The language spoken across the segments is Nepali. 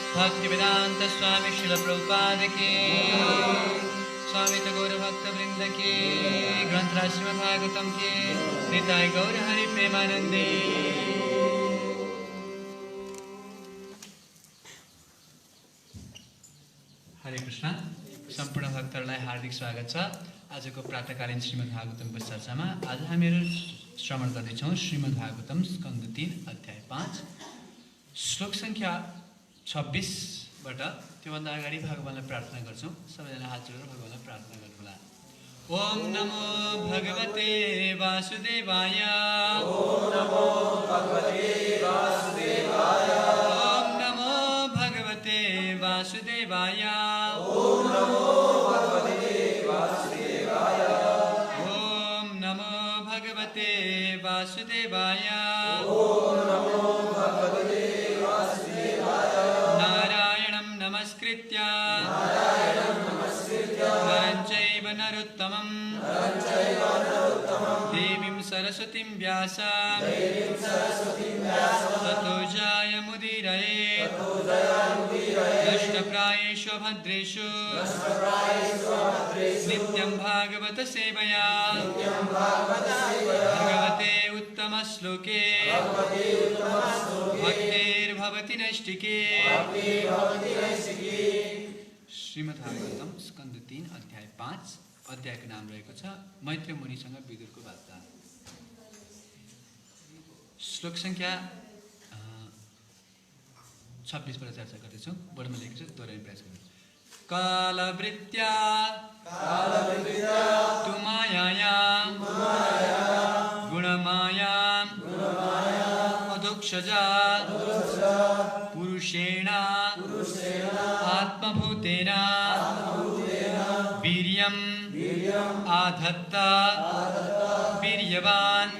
भक्तिवेदांत स्वामी श्रील प्रभुपाद की, स्वामी गौर भक्त वृंद की, ग्रंथराज श्रीमद् भागवतम की, निताय गौर हरि प्रेमानंदी। हरे कृष्ण। सम्पूर्ण भक्तहरूलाई हार्दिक स्वागत छ। आजको प्रातःकालीन श्रीमद् भागवतमको चर्चामा आज हामीहरू श्रवण गर्दैछौँ श्रीमद् भागवतम स्कन्द 3 अध्याय 5 श्लोक सङ्ख्या 26बाट। त्योभन्दा अगाडि भगवानलाई प्रार्थना गर्छौँ। सबैजना हात जोडेर भगवानलाई प्रार्थना गर्नुहोला। ओम नमो भगवते वासुदेवाय। ओम नमो भगवते वासुदेवाय। ओम नमो भगवते वासुदेवाय। ओम नमो भगवते वासुदेवाय। ओम नमो भगवते वासुदेवाय। ओम नमो भगवते वासुदेवाय। नारायणं नमस्कृत्य नरं चैव नरोत्तमं देवीं सरस्वतीं व्यासं ततो जयमुदीरये। नष्टप्रायेषु भद्रेषु नित्यं भागवत सेवया भगवते उत्तमश्लोके भक्तिर्भवति नैष्टिके। श्रीमद् भागवतम स्कन्द 3 अध्याय 5 अध्यायको नाम रहेको छ मैत्री मुनिसँग विदुरको वार्ता। श्लोक सङ्ख्या 26बाट चर्चा गर्दैछौँ। बोर्डमा लेखेको छ, दोहोऱ्याउने प्रयास गर्नु। कालवृत्त्या तु मायायां गुणमायां अधोक्षजा पुरुषेण आत्मभूतेन वीर्यं आधत्त वीर्यवान्।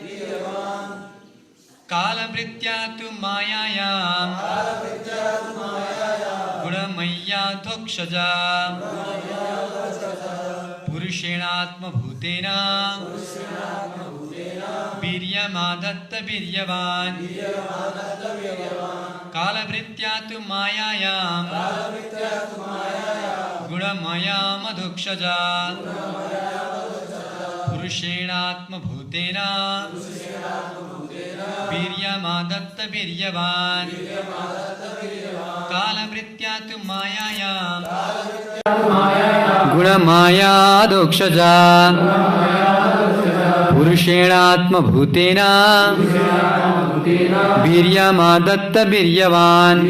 कालवृत्त्या तु मायायां गुणमय्याधोक्षजा पुरुषेणात्मभूतेन वीर्यमाधत्त वीर्यवान्। कालवृत्त्या तु मायायां गुणमयामधोक्षजा पुरुषेणात्मभूतेन वीर्यमाधत्त वीर्यवान्। कालवृत्त्या तु मायायां गुणमायाधोक्षजा पुरुषेणात्मभूतेन वीर्यमादत्त वीर्यवान्।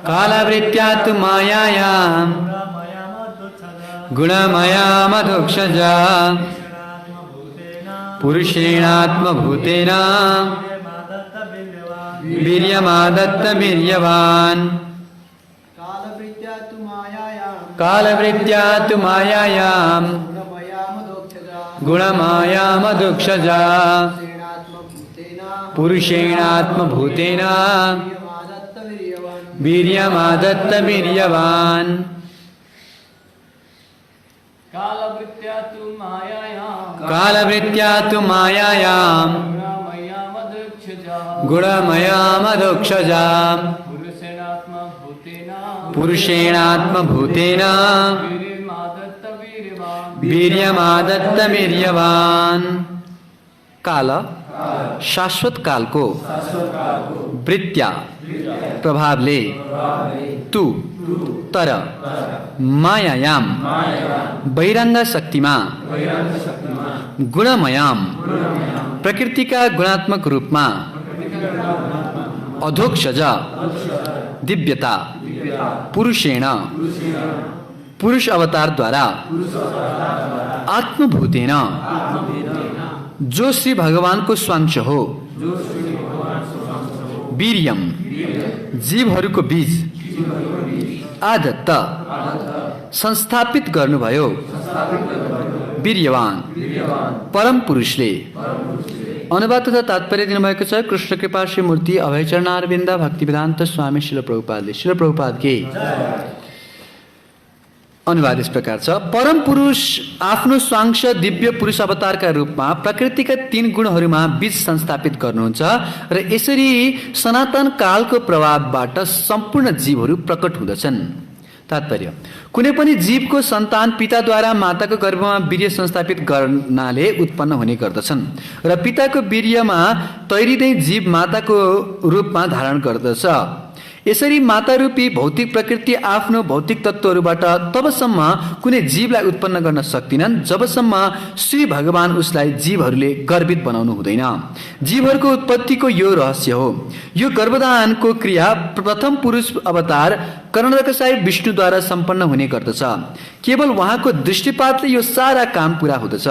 कालवृत्त्या तु मायायां गुणमयामधोक्षजा पुरुषेणात्मभूतेन वीर्यमादत्त वीर्यवान्। कालवृत्त्या तु मायायां गुणमायामधोक्षजा पुरुषेणात्मभूतेन वीर्यमादत्त वीर्यवान्। कालवृत्त्या तु मायायां गुणमयामधोक्षजा पुरुषेणात्मभूतेन वीर्यमादत्त वीर्यवान्। काल शाश्वत कालको वृत्त्या प्रभावले तु तर मायायां बहिरङ्ग शक्तिमा गुणमयाम प्रकृतिका गुणात्मक रूपमा अधोक्षजा दिव्यता पुरुषेण पुरुष अवतार द्वारा आत्मभूतेन जो श्री भगवान को स्वांश हो वीर्यम जीवहरूको बीज आदत्त संस्थापित गर्नुभयो वीर्यवान परम पुरुषले। अनुवाद तथा तात्पर्य दिनुभएको छ कृष्ण कृपा श्री मूर्ति अभयचरणारविन्द भक्तिवेदान्त स्वामी श्रील प्रभुपादले। श्रील प्रभुपाद के अनुवाद यस प्रकार छ। परम पुरुष आफ्नो स्वांश दिव्य पुरुष अवतारका रूपमा प्रकृतिका 3 गुणहरूमा बीज संस्थापित गर्नुहुन्छ र यसरी सनातन कालको प्रभावबाट सम्पूर्ण जीवहरू प्रकट हुँदछन्। तात्पर्य, कुनै पनि जीवको सन्तान पिताद्वारा माताको गर्भमा वीर्य संस्थापित गर्नाले उत्पन्न हुने गर्दछन् र पिताको वीर्यमा तैरिँदै जीव माताको रूपमा धारण गर्दछ। यसरी मातारूपी भौतिक प्रकृति आफ्नो भौतिक तत्त्वहरूबाट तबसम्म कुनै जीवलाई उत्पन्न गर्न सक्दिनन् जबसम्म श्री भगवान उसलाई जीवहरूले गर्भित बनाउनु हुँदैन। जीवहरूको उत्पत्तिको यो रहस्य हो। यो गर्भधानको क्रिया प्रथम पुरुष अवतार कर्णदकसाई विष्णुद्वारा सम्पन्न हुने गर्दछ। केवल उहाँको दृष्टिपातले यो सारा काम पुरा हुँदछ।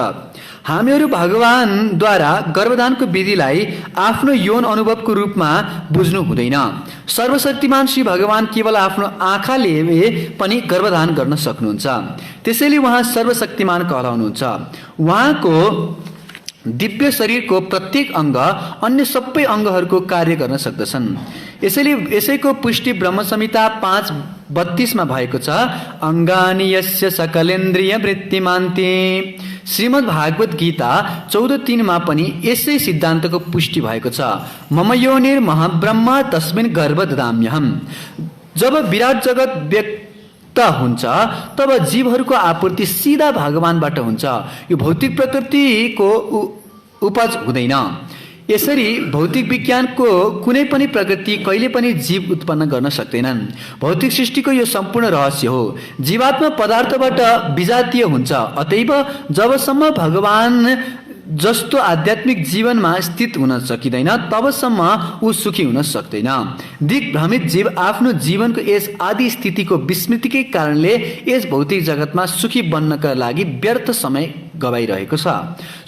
हामीहरू भगवानद्वारा गर्भधानको विधिलाई आफ्नो यौन अनुभवको रूपमा बुझ्नु हुँदैन। सर्वशक्तिमान श्री भगवान केवल आफ्नो आँखाले पनि गर्भधान गर्न सक्नुहुन्छ, त्यसैले उहाँ सर्वशक्तिमान कहलाउनुहुन्छ। उहाँको दिव्य शरीरको प्रत्येक अङ्ग अन्य सबै अङ्गहरूको कार्य गर्न सक्दछन्। यसैको पुष्टि ब्रह्म संहिता 5:32 भएको छ। अङ्गानि यस्य सकलेन्द्रिय वृत्तिमान्ते। श्रीमद् भागवत गीता 14:3 पनि यसै सिद्धान्तको पुष्टि भएको छ। मम योनिर महाब्रह्म तस्मिन् गर्भ ददाम्यहम्। जब विराट जगत व्यक्त हुन्छ तब जीवहरूको आपूर्ति सिधा भगवानबाट हुन्छ। यो भौतिक प्रकृतिको उपज हुँदैन। यसरी भौतिक विज्ञानको कुनै पनि प्रकृति कहिले पनि जीव उत्पन्न गर्न सक्दैनन्। भौतिक सृष्टिको यो सम्पूर्ण रहस्य हो। जीवात्मा पदार्थबाट विजातीय हुन्छ। अतएव जबसम्म भगवान जस्तो आध्यात्मिक जीवनमा स्थित हुन सकिँदैन तबसम्म ऊ सुखी हुन सक्दैन। दिग्भ्रमित जीव आफ्नो जीवनको यस आदि स्थितिको विस्मृतिकै कारणले यस भौतिक जगतमा सुखी बन्नका लागि व्यर्थ समय गवाइरहेको छ।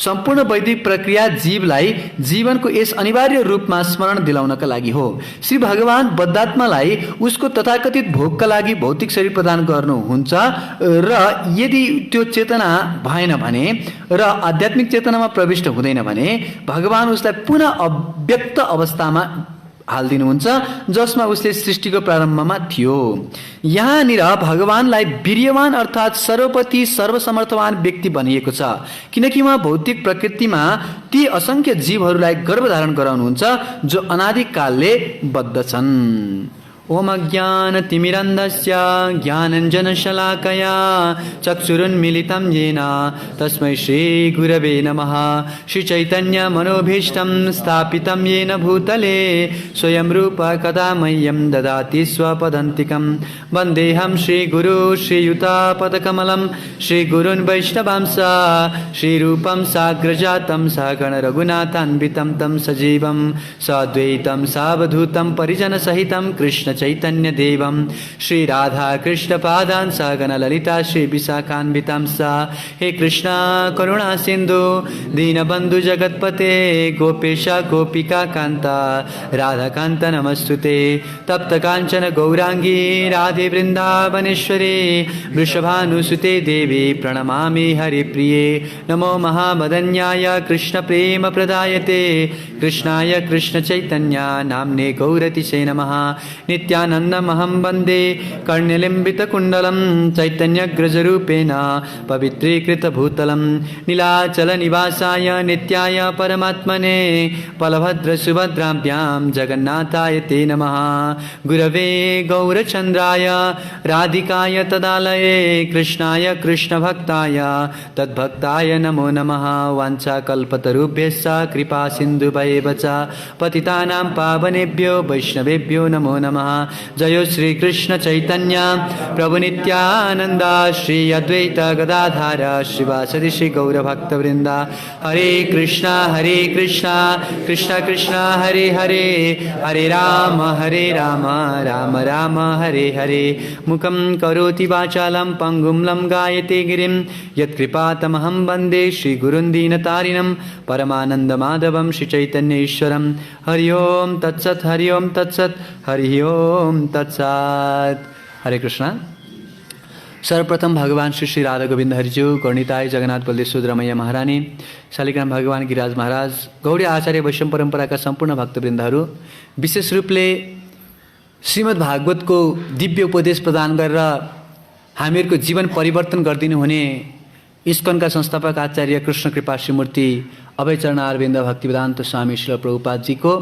सम्पूर्ण वैदिक प्रक्रिया जीवलाई जीवनको यस अनिवार्य रूपमा स्मरण दिलाउनका लागि हो। श्री भगवान बद्धात्मालाई उसको तथाकथित भोगका लागि भौतिक शरीर प्रदान गर्नुहुन्छ र यदि त्यो चेतना भएन भने र आध्यात्मिक चेतनामा प्रविष्ट हुँदैन भने भगवान उसलाई पुनः अव्यक्त अवस्थामा हालिदिनुहुन्छ जसमा उसले सृष्टिको प्रारम्भमा थियो। यहाँनिर भगवानलाई वीर्यवान अर्थात् सर्वपति सर्वसमर्थवान व्यक्ति भनिएको छ, किनकि उहाँ भौतिक प्रकृतिमा ती असंख्य जीवहरूलाई गर्भधारण गराउनुहुन्छ जो अनादिकालले बद्ध छन्। ओम अज्ञानतिमिरन्धस्य ज्ञानञ्जनशलाकया चक्षुरुन्मीलितं येन तस्मै श्रीगुरवे नमः। श्रीचैतन्यमनोभीष्टं स्थापितं येन भूतले स्वयं रूप कदा मह्यं ददाति स्वपदान्तिकं। वन्देऽहं श्रीगुरू श्रीयुतापदकमलं श्रीगुरून् वैष्णवांस श्रीरूपं साग्रजातं सगणरघुनाथान्वितं तं सजीवं साद्वैतं सावधूतं परिजनसहितं कृष्ण चैतन्य देवं श्री राधा कृष्ण पादान् सगण ललिता श्री विशाखान्वितां सा। हे कृष्णा करुणा सिंधु दीनबंधु जगतपते गोपेश गोपिका कांता राधा कांत नमस्तुते। तप्त कांचन गौरांगी राधे वृंदावनेश्वरी वृषभानुसुते देवी प्रणमामि हरिप्रिये। नमो महामदन्याय कृष्ण प्रेम प्रदायते कृष्णाय कृष्ण चैतन्य नाम्ने गौरतिसे नमः। नित्यानन्दमहं वन्दे कर्णलिम्बितकुण्डलं चैतन्यग्रजरूपेण पवित्रीकृतभूतलं। नीलाचलनिवासाय नित्याय परमात्मने बलभद्रसुभद्राभ्यां जगन्नाथाय ते नमः। गुरवे गौरचन्द्राय राधिकाय तदालये कृष्णाय कृष्णभक्ताय तद्भक्ताय नमो नमः। वाञ्छाकल्पतरुभ्यश्च कृपासिन्धुभ्येव च पतितानां पावनेभ्यो वैष्णवेभ्यो नमो नमः। जयो श्री कृष्ण चैतन्य प्रभु नित्यानंद श्री अद्वैत गदाधार श्रीवासदि श्री गौरभक्तवृंद। हरे कृष्णा कृष्ण कृष्ण हरे हरे हरे राम राम राम हरे हरे। मुखं करोति वाचालं पंगुं लंघयते गिरिं यत्कृपातमहं वन्दे श्रीगुरुं दीनतारिणं परमानन्दमाधवं श्रीचैतन्येश्वरं। हरि ओम तत्सत् हरि ओम तत्सत् हरि ओम तत्सत्। हरे कृष्ण। सर्वप्रथम भगवान श्री श्री राधा गोविंद हरिज्यू गौरनिताय जगन्नाथ बलदेव सुभद्रामैया महारानी शालिग्राम भगवान गिरिराज महाराज गौडी आचार्य वैष्णव परम्पराका सम्पूर्ण भक्तवृन्दहरू विशेष रूपले श्रीमद् भागवतको दिव्य उपदेश प्रदान गरेर हामीहरूको जीवन परिवर्तन गरिदिनु हुने इस्कनका संस्थापक आचार्य कृष्ण कृपा श्रीमूर्ति अभयचरण अरविन्द भक्तिवेदान्त स्वामी श्रील प्रभुपादजीको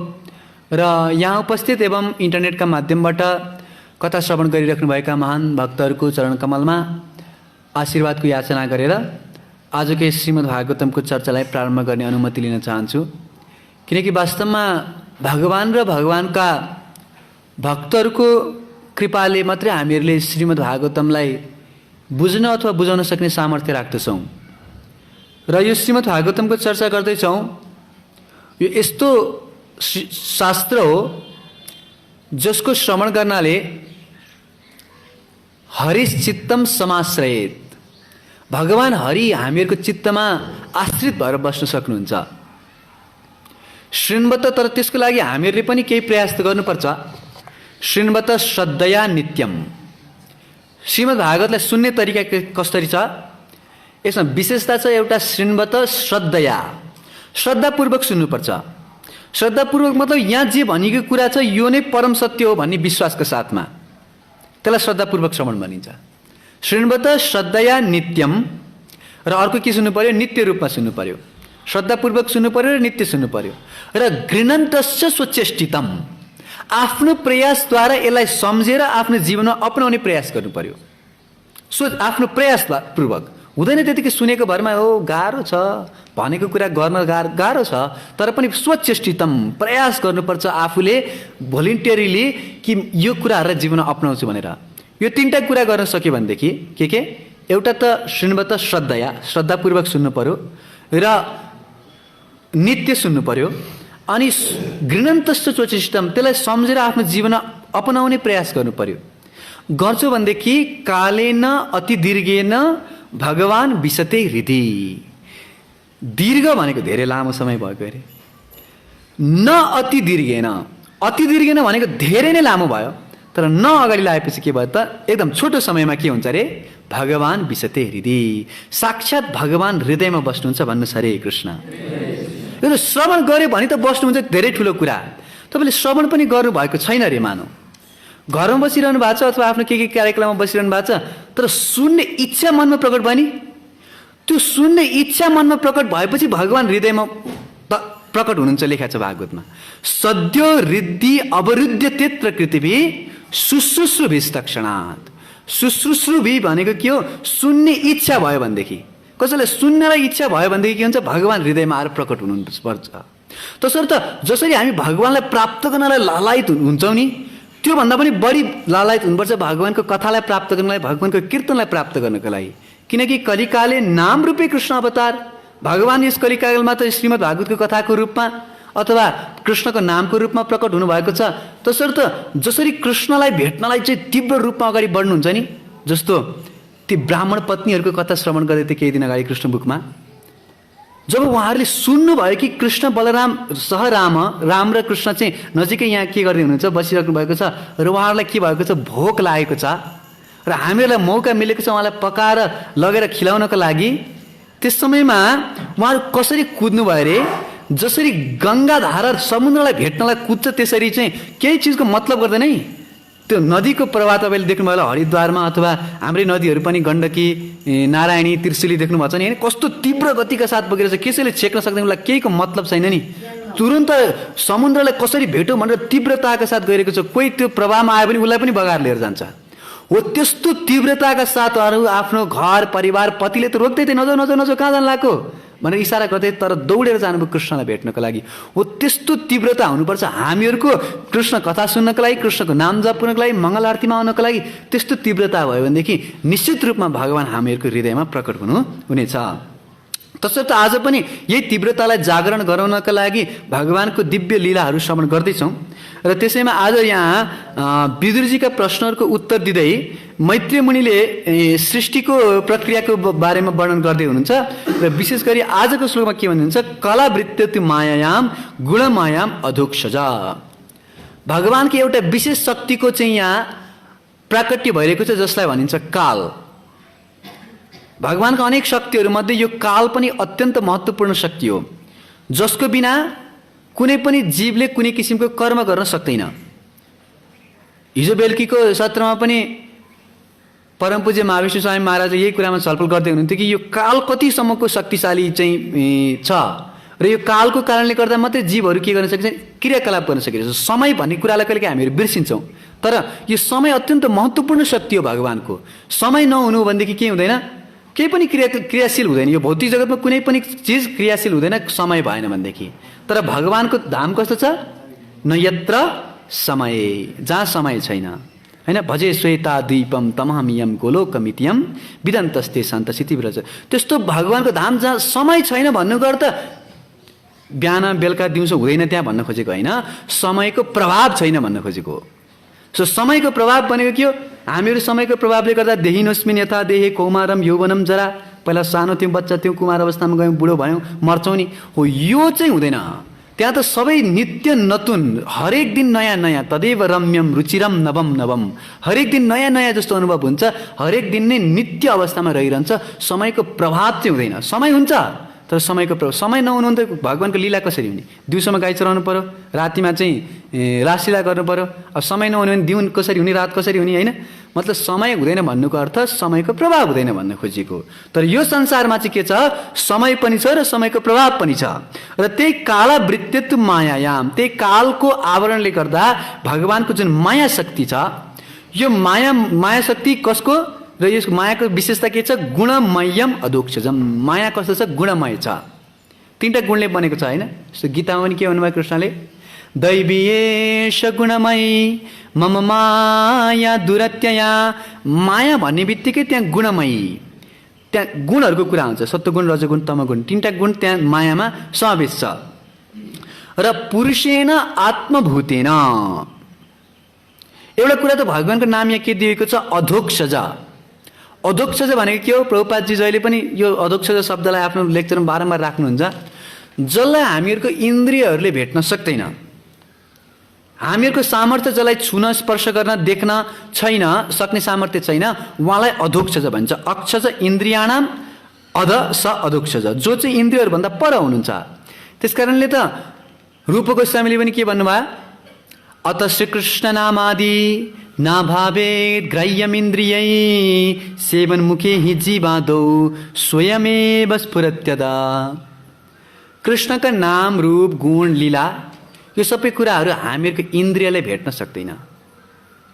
र यहाँ उपस्थित एवं इन्टरनेटका माध्यमबाट कथा श्रवण गरिराख्नुभएका महान भक्तहरूको चरणकमलमा आशीर्वादको याचना गरेर आजको श्रीमद् भागवतमको चर्चालाई प्रारम्भ गर्ने अनुमति लिन चाहन्छु। किनकि वास्तवमा भगवान र भगवानका भक्तहरूको कृपाले मात्रै हामीहरूले श्रीमद् भागवतमलाई बुझ्न अथवा बुझाउन सक्ने सामर्थ्य राख्दछौँ। र यो श्रीमद् भागवतमको चर्चा गर्दैछौँ। यो यस्तो शास्त्र हो जसको श्रवण गर्नाले हरिश्चित्तम समाश्रयेत, भगवान हरि हामीहरूको चित्तमा आश्रित भएर बस्न सक्नुहुन्छ। शृण्वत, तर त्यसको लागि हामीहरूले पनि केही प्रयास त गर्नुपर्छ। शृण्वत श्रद्धया नित्यम। श्रीमद् भागवतलाई सुन्ने तरिका कसरी छ? यसमा विशेषता छ एउटा शृण्वत श्रद्धया, श्रद्धापूर्वक सुन्नुपर्छ। श्रद्धापूर्वक मतलब यहाँ जे भनेको कुरा छ यो नै परम सत्य हो भन्ने विश्वासको साथमा, त्यसलाई श्रद्धापूर्वक श्रवण भनिन्छ। शृण्वत श्रद्धया नित्यम। र अर्को के सुन्नु पर्यो? नित्य रूपमा सुन्नु पर्यो। श्रद्धापूर्वक सुन्नु पर्यो र नित्य सुन्नु पर्यो। र गृह्णन्तश्च स्वचेष्टितम, आफ्नो प्रयासद्वारा यसलाई सम्झेर आफ्नो जीवनमा अपनाउने प्रयास गर्नु पर्यो। आफ्नो प्रयासपूर्वक हुँदैन त्यतिकै सुनेको भरमा हो गाह्रो छ भनेको कुरा गर्न गाह्रो छ, तर पनि स्वचेष्टितम, प्रयास गर्नुपर्छ आफूले भोलिन्टियरली कि यो कुराहरूलाई जीवनमा अपनाउँछु भनेर। यो तीनटा कुरा गर्न सक्यो भनेदेखि के एउटा त शृण्वत श्रद्धया, श्रद्धापूर्वक सुन्नु पर्यो र नित्य सुन्नु पर्यो, अनि गृह्णन्तश्च स्वचेष्टितम, त्यसलाई सम्झेर आफ्नो जीवनमा अपनाउने प्रयास गर्नु पर्यो। गर्छु भनेदेखि कालेन अति दीर्घेन भगवान विशते हृदि। दीर्घ भनेको धेरै लामो समय भएको अरे, न अति दीर्घेन। अति दीर्घेन भनेको धेरै नै लामो भयो, तर न अगाडि लागेपछि के भयो त एकदम छोटो समयमा के हुन्छ अरे? भगवान विशते हृदि, साक्षात् भगवान हृदयमा बस्नुहुन्छ भन्नु छ अरे कृष्ण। यो त श्रवण गऱ्यो भने त बस्नुहुन्छ धेरै ठुलो कुरा। तपाईँले श्रवण पनि गर्नुभएको छैन अरे, मानौ घरमा बसिरहनु भएको छ अथवा आफ्नो के कार्यक्रममा बसिरहनु भएको छ, तर सुन्ने इच्छा मनमा प्रकट भयो नि, त्यो सुन्ने इच्छा मनमा प्रकट भएपछि भगवान हृदयमा प्रकट हुनुहुन्छ लेखा छ भागवतमा। सद्यो हृदि अवरुद्ध त्यत्र कृतिभि शुश्रूषुभिस्तक्षणात्। शुश्रूषुभि भनेको के हो? सुन्ने इच्छा भयो भनेदेखि, कसैलाई सुन्नलाई इच्छा भयो भनेदेखि के हुन्छ? भगवान हृदयमा आएर प्रकट हुनुपर्छ। तसर्थ जसरी हामी भगवानलाई प्राप्त गर्नलाई लालायित हुन्छौँ नि, त्योभन्दा पनि बढी लालायत हुनुपर्छ भगवानको कथालाई प्राप्त गर्नलाई, भगवानको कीर्तनलाई प्राप्त गर्नको लागि। किनकि कलिकाले नाम रूपे कृष्ण अवतार, भगवान यस कलिकालमा त श्रीमद् भागवतको कथाको रूपमा अथवा कृष्णको नामको रूपमा प्रकट हुनुभएको छ। तसर्थ जसरी कृष्णलाई भेट्नलाई चाहिँ तीव्र रूपमा अगाडि बढ्नुहुन्छ नि, जस्तो ती ब्राह्मण पत्नीहरूको कथा श्रवण गर्दै थियो केही दिन अगाडि कृष्ण बुकमा, जब उहाँहरूले सुन्नुभयो कि कृष्ण बलराम सह राम र कृष्ण चाहिँ नजिकै यहाँ के गर्दै हुनुहुन्छ, बसिराख्नु भएको छ, र उहाँहरूलाई के भएको छ? भोक लागेको छ, र हामीहरूलाई मौका मिलेको छ उहाँलाई पकाएर लगेर खिलाउनको लागि। त्यस समयमा उहाँहरू कसरी कुद्नु भयो अरे? जसरी गङ्गाधारा समुद्रलाई भेट्नलाई कुद्छ त्यसरी चाहिँ केही चिजको मतलब गर्दैन है। त्यो नदीको प्रवाह तपाईँले देख्नुभयो होला हरिद्वारमा, अथवा हाम्रै नदीहरू पनि गण्डकी, नारायणी, त्रिशुली देख्नुभएको छ नि, होइन? कस्तो तीव्र गतिका साथ बगेर चाहिँ कसैले छेक्न सक्दैन, उसलाई केहीको मतलब छैन नि। तुरन्त समुद्रलाई कसरी भेटौँ भनेर तीव्रताका साथ गइरहेको छ। कोही त्यो प्रवाहमा आयो भने उसलाई पनि बगाएर लिएर जान्छ। हो त्यस्तो तीव्रताका साथ अरू आफ्नो घर परिवार पतिले त रोक्दै थिए, नजाऊ नजाऊ नजाऊ, कहाँ जानु लाग्यो भनेर इसारा गर्दै, तर दौडेर जानुभयो कृष्णलाई भेट्नको लागि। हो त्यस्तो तीव्रता हुनुपर्छ हामीहरूको कृष्ण कथा सुन्नको लागि, कृष्णको नाम जप्नको लागि, मङ्गल आरतीमा आउनको लागि। त्यस्तो तीव्रता भयो भनेदेखि निश्चित रूपमा भगवान हामीहरूको हृदयमा प्रकट हुनेछ। तसर्थ आज पनि यही तीव्रतालाई जागरण गराउनका लागि भगवानको दिव्य लीलाहरू श्रवण गर्दैछौँ। र त्यसैमा आज यहाँ विदुरजीका प्रश्नहरूको उत्तर दिँदै मैत्रेय मुनिले सृष्टिको प्रक्रियाको बारेमा वर्णन गर्दै हुनुहुन्छ। र विशेष गरी आजको श्लोकमा के भन्नुहुन्छ? कला वृत्ति मायायाम गुणमायाम अधोक्षज। भगवानको एउटा विशेष शक्तिको चाहिँ यहाँ प्राकट्य भइरहेको छ, जसलाई भनिन्छ काल। भगवानको अनेक शक्तिहरूमध्ये यो काल पनि अत्यन्त महत्त्वपूर्ण शक्ति हो, जसको बिना कुनै पनि जीवले कुनै किसिमको कर्म गर्न सक्दैन। हिजो बेलुकीको सत्रमा पनि परम पूज्य महाविष्णु स्वामी महाराजले यही कुरामा छलफल गर्दै हुनुहुन्थ्यो कि यो काल कतिसम्मको शक्तिशाली चाहिँ छ र यो कालको कारणले गर्दा मात्रै जीवहरू के गर्न सकिन्छ, क्रियाकलाप गर्न सकिन्छ। समय भन्ने कुरालाई कहिलेकाहीँ हामीहरू बिर्सिन्छौँ, तर यो समय अत्यन्त महत्त्वपूर्ण शक्ति हो भगवानको। समय नहुनु भनेदेखि के हुँदैन, केही पनि क्रियाशील हुँदैन। यो भौतिक जगतमा कुनै पनि चिज क्रियाशील हुँदैन समय भएन भनेदेखि। तर भगवानको धाम कस्तो छ, न यत्र समय, जहाँ समय छैन, होइन। भजे श्वेता द्वीपम तमहमियम गोलोकमितियम विदन्तस्ते सन्तसिति व्रज। त्यस्तो भगवानको धाम जहाँ समय छैन भन्नुको अर्थ बिहान बेलुका दिउँसो हुँदैन त्यहाँ भन्न खोजेको होइन, समयको प्रभाव छैन भन्न खोजेको हो। सो समयको प्रभाव भनेको के हो, हामीहरू समयको प्रभावले गर्दा देहिनोस्मिन यथा देहे कौमारम यौवनम जरा, पहिला सानो थियौँ, बच्चा थियौँ, कुमार अवस्थामा गयौँ, बुढो भयौँ, मर्छौँ नि, हो यो चाहिँ हुँदैन। त्यहाँ त सबै नित्य नतुन, हरेक दिन नयाँ नयाँ, तदैव रम्यम रुचिरम नवम नवम, हरेक दिन नयाँ नयाँ जस्तो अनुभव हुन्छ, हरेक दिन नै नित्य अवस्थामा रहिरहन्छ। समयको प्रभाव चाहिँ हुँदैन। समय हुन्छ तर समयको प्रभाव, समय नहुनु भने त भगवानको लीला कसरी हुने, दिउँसोमा गाई चराउनु पऱ्यो, रातिमा चाहिँ रासलीला गर्नु पऱ्यो। अब समय नहुने भने दिउन कसरी हुने, रात कसरी हुने, होइन। मतलब समय हुँदैन भन्नुको अर्थ समयको प्रभाव हुँदैन भन्न खोजेको। तर यो संसारमा चाहिँ के छ, समय पनि छ र समयको प्रभाव पनि छ। र त्यही कालावृत्तित्व मायायाम, त्यही कालको आवरणले गर्दा भगवानको जुन माया शक्ति छ, यो माया शक्ति कसको, र यस मायाको विशेषता के छ, गुणमयम अधोक्षजम। माया कस्तो छ, गुणमय छ, तीनटा गुणले बनेको छ, होइन। जस्तो गीतामा पनि के भन्नुभयो कृष्णले, दैवीयेश गुणमय मम माया दुरत्यया। माया भन्ने बित्तिकै त्यहाँ गुणमय, त्यहाँ गुणहरूको कुरा हुन्छ, सत्वगुण रजगुण तमगुण, तीनटा गुण त्यहाँ मायामा समावेश छ। र पुरुषेन आत्मभूतेन, एउटा कुरा त भगवानको नाम यहाँ के दिएको छ, अधोक्षज। अधोक्षज भनेको के हो, प्रभुपादजी जहिले पनि यो अधोक्षज शब्दलाई आफ्नो लेक्चरमा बारम्बार राख्नुहुन्छ। जसलाई हामीहरूको इन्द्रियहरूले भेट्न सक्दैन, हामीहरूको सामर्थ्य जसलाई छुन स्पर्श गर्न देख्न छैन सक्ने सामर्थ्य छैन, उहाँलाई अधोक्षज भन्छ। अक्षज इन्द्रियाणाम अध स अधोक्षज, जो चाहिँ इन्द्रियहरूभन्दा पर हुनुहुन्छ। त्यस कारणले त रूप गोस्वामीले पनि के भन्नुभयो, अत श्रीकृष्ण नामादि नाभावेद ग्राह्यमिन्द्रियै सेवन मुखे हि जीवादौ स्वयमेव स्फुरत्यदा। कृष्णका नाम रूप गुण लीला यो सबै कुराहरू हामीहरूको इन्द्रियले भेट्न सक्दैन,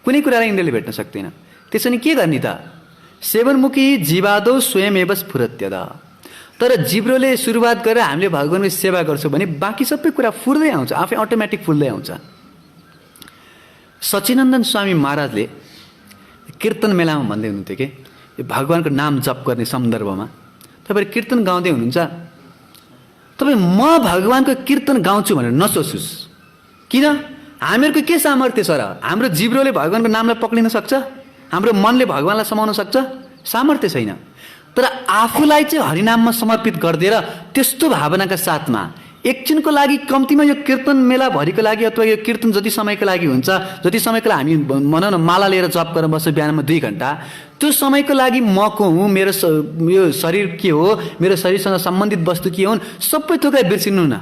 कुनै कुरालाई इन्द्रियले भेट्न सक्दैन। त्यसो भने के गर्ने त, सेवनमुखी जीवादौ स्वयमेव स्फुरत्यदा। तर जिब्रोले सुरुवात गरेर हामीले भगवानको सेवा गर्छौँ भने बाँकी सबै कुरा फुर्दै आउँछ, आफै अटोमेटिक फुल्दै आउँछ। सचिनन्दन स्वामी महाराजले कीर्तन मेलामा भन्दै हुनुहुन्थ्यो कि यो भगवानको नाम जप गर्ने सन्दर्भमा, तपाईँहरू कीर्तन गाउँदै हुनुहुन्छ, तपाईँ म भगवानको कीर्तन गाउँछु भनेर नसोच्नुहोस्। किन, हामीहरूको के सामर्थ्य छ र, हाम्रो जिब्रोले भगवानको नामलाई पक्रिन सक्छ, हाम्रो मनले भगवानलाई समाउन सक्छ, सामर्थ्य छैन। तर आफूलाई चाहिँ हरिनाममा समर्पित गरिदिएर त्यस्तो भावनाका साथमा एकछिनको लागि, कम्तीमा यो कीर्तन मेलाभरिको लागि अथवा यो कीर्तन जति समयको लागि हुन्छ, जति समयको लागि हामी भनौँ न माला लिएर जप गरेर बस्छ बिहानमा 2 घन्टा, त्यो समयको लागि म को हुँ, मेरो यो शरीर के हो, मेरो शरीरसँग सम्बन्धित वस्तु के हुन्, सबै थोकै बिर्सिनु न।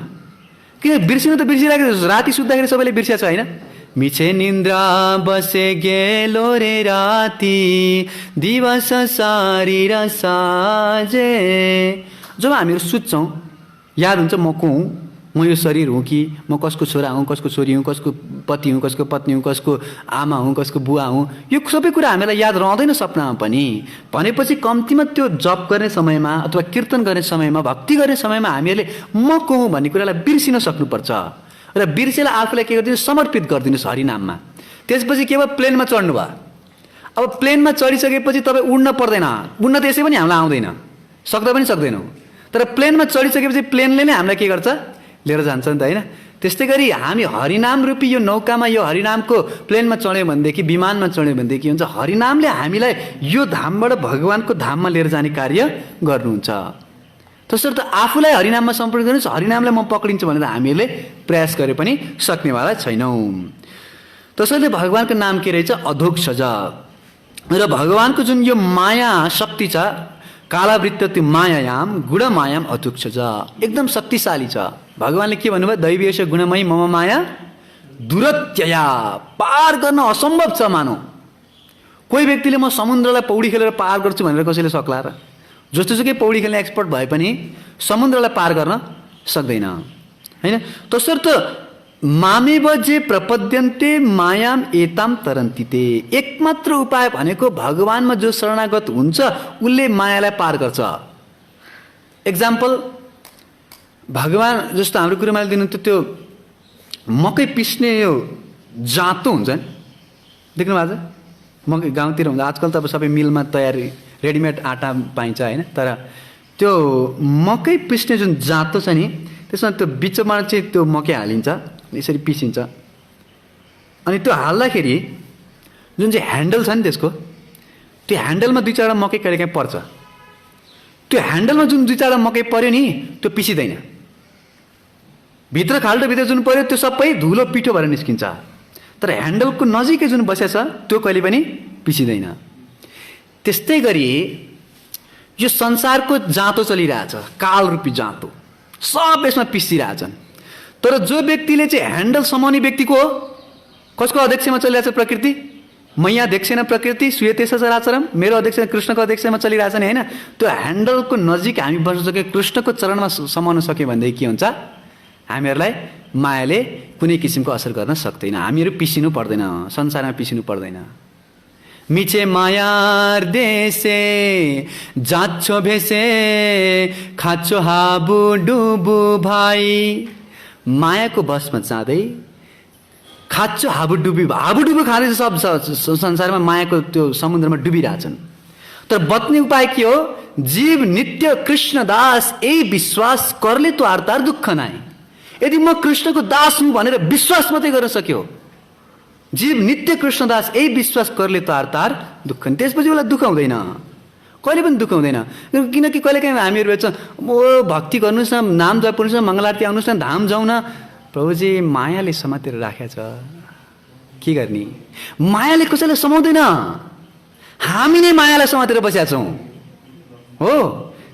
किन बिर्सिनु त बिर्सिरहेको, राति सुत्दाखेरि सबैले बिर्सिया छ, होइन। मिछे निन्द्रा बसे गेलो रे राति दिवस शरीर साजे। जब हामीहरू सुत्छौँ याद हुन्छ म को हुँ, म यो शरीर हुँ कि म कसको छोरा हुँ, कसको छोरी हुँ, कसको पति हुँ, कसको पत्नी हुँ, कसको आमा हुँ, कसको बुवा हुँ, यो सबै कुरा हामीलाई याद रहँदैन सपनामा पनि। भनेपछि कम्तीमा त्यो जप गर्ने समयमा अथवा कीर्तन गर्ने समयमा, भक्ति गर्ने समयमा हामीहरूले म को हुँ भन्ने कुरालाई बिर्सिन सक्नुपर्छ। र बिर्सेर आफूलाई के गरिदिनु, समर्पित गरिदिनुहोस् हरिनाममा। त्यसपछि के भयो, प्लेनमा चढ्नु भयो। अब प्लेनमा चढिसकेपछि तपाईँ उड्न पर्दैन, उड्न त यसै पनि हामीलाई आउँदैन, सक्दा पनि सक्दैनौँ। तर प्लेनमा चढिसकेपछि प्लेनले नै हामीलाई के गर्छ, लिएर जान्छ नि त, होइन। त्यस्तै गरी हामी हरिनाम रूपी यो नौकामा, यो हरिनामको प्लेनमा चढ्यौँ भनेदेखि, विमानमा चढ्यौँ भनेदेखि हुन्छ हरिनामले हामीलाई यो धामबाट भगवानको धाममा लिएर जाने कार्य गर्नुहुन्छ। तसर्थ आफूलाई हरिनाममा सम्पर्क गर्नुहोस्, हरिनामलाई म पक्रिन्छु भनेर हामीहरूले प्रयास गरे पनि सक्नेवाला छैनौँ। तसर्थ भगवानको नाम के रहेछ, अधोक्षज। र भगवानको जुन यो माया शक्ति छ, कालावृत्ति मायायाम गुणमायाम अधोक्षज, एकदम शक्तिशाली छ। भगवानले के भन्नुभयो, दैवीयश गुणमयी मम माया दुरत्यया, पार गर्न असम्भव छ मानौ। कोही व्यक्तिले म समुद्रलाई पौडी खेलेर पार गर्छु भनेर कसैले सक्ला र? जस्तोसुकै पौडी खेल्ने एक्सपर्ट भए पनि समुद्रलाई पार गर्न सक्दैन, होइन? तसर्थ मामेव जे प्रपद्यन्ते मायाम एताम तरन्तिते, एकमात्र उपाय भनेको भगवानमा जो शरणागत हुन्छ उसले मायालाई पार गर्छ। एक्जाम्पल, भगवान जस्तो हाम्रो गुरुमाले दिनुहुन्थ्यो त्यो मकै पिस्ने यो जाँतो हुन्छ नि, देख्नु भएको छ? मकै गाउँतिर हुन्छ, आजकल त अब सबै मिलमा तयारी रेडिमेड आटा पाइन्छ, होइन? तर त्यो मकै पिस्ने जुन जाँतो छ नि, त्यसमा त्यो बिचमा चाहिँ त्यो मकै हालिन्छ, यसरी पिसिन्छ। अनि त्यो हाल्दाखेरि जुन चाहिँ ह्यान्डल छ नि त्यसको, त्यो ह्यान्डलमा 2-4 मकै कहिलेकाहीँ पर्छ। त्यो ह्यान्डलमा जुन 2-4 मकै पर्यो नि त्यो पिसिँदैन। भित्र खाल्टोभित्र जुन पर्यो त्यो सबै धुलो पिठो भएर निस्किन्छ। तर ह्यान्डलको नजिकै जुन बसेछ त्यो कहिले पनि पिसिँदैन। त्यस्तै गरी यो संसारको जाँतो चलिरहेछ, कालरूपी जाँतो, सब यसमा पिसिरहेछन्। तर जो व्यक्तिले चाहिँ ह्यान्डल समाउने व्यक्तिको हो, कसको अध्यक्षमा चलिरहेछ प्रकृति? मैया अध्यक्षमा प्रकृति, सुयतेश चराचरम, मेरो अध्यक्ष कृष्णको अध्यक्षमा चलिरहेछ नि, होइन? त्यो ह्यान्डलको नजिक हामी बस्न सक्यो, कृष्णको चरणमा समाउन सक्यो भनेदेखि के हुन्छ? हामीहरूलाई मायाले कुनै किसिमको असर गर्न सक्दैन। हामीहरू पिसिनु पर्दैन, संसारमा पिसिनु पर्दैन। मिचे मायार देशे जाच्छो भेसे खाच्छो हाबु डुबु भाइ, मायाको बसमा जाँदै खाच्छो हाबुडुबी खाँदै सब संसारमा मायाको त्यो समुद्रमा डुबिरहेछन्। तर बच्ने उपाय के हो? जीव नित्य कृष्ण दास यही विश्वास करले तो आर्तार दुःख नाइ। यदि म कृष्णको दास हुँ भनेर विश्वास मात्रै गर्न सक्यो, जीव नित्य कृष्ण दास यही विश्वास करले तो आर्तार दुःख, त्यसपछि उसलाई दुःख हुँदैन, कहिले पनि दुःख हुँदैन। किनकि कहिलेकाहीँ हामीहरू भेट्छ, ओ भक्ति गर्नुहोस् न, नाम जप्नुहोस् न, मङ्गलारती आउनुहोस् न, धाम जाउँ न, प्रभुजी मायाले समातेर राखेछ, के गर्ने? मायाले कसैलाई समाउँदैन, हामी नै मायालाई समातेर बसेका छौँ। हो,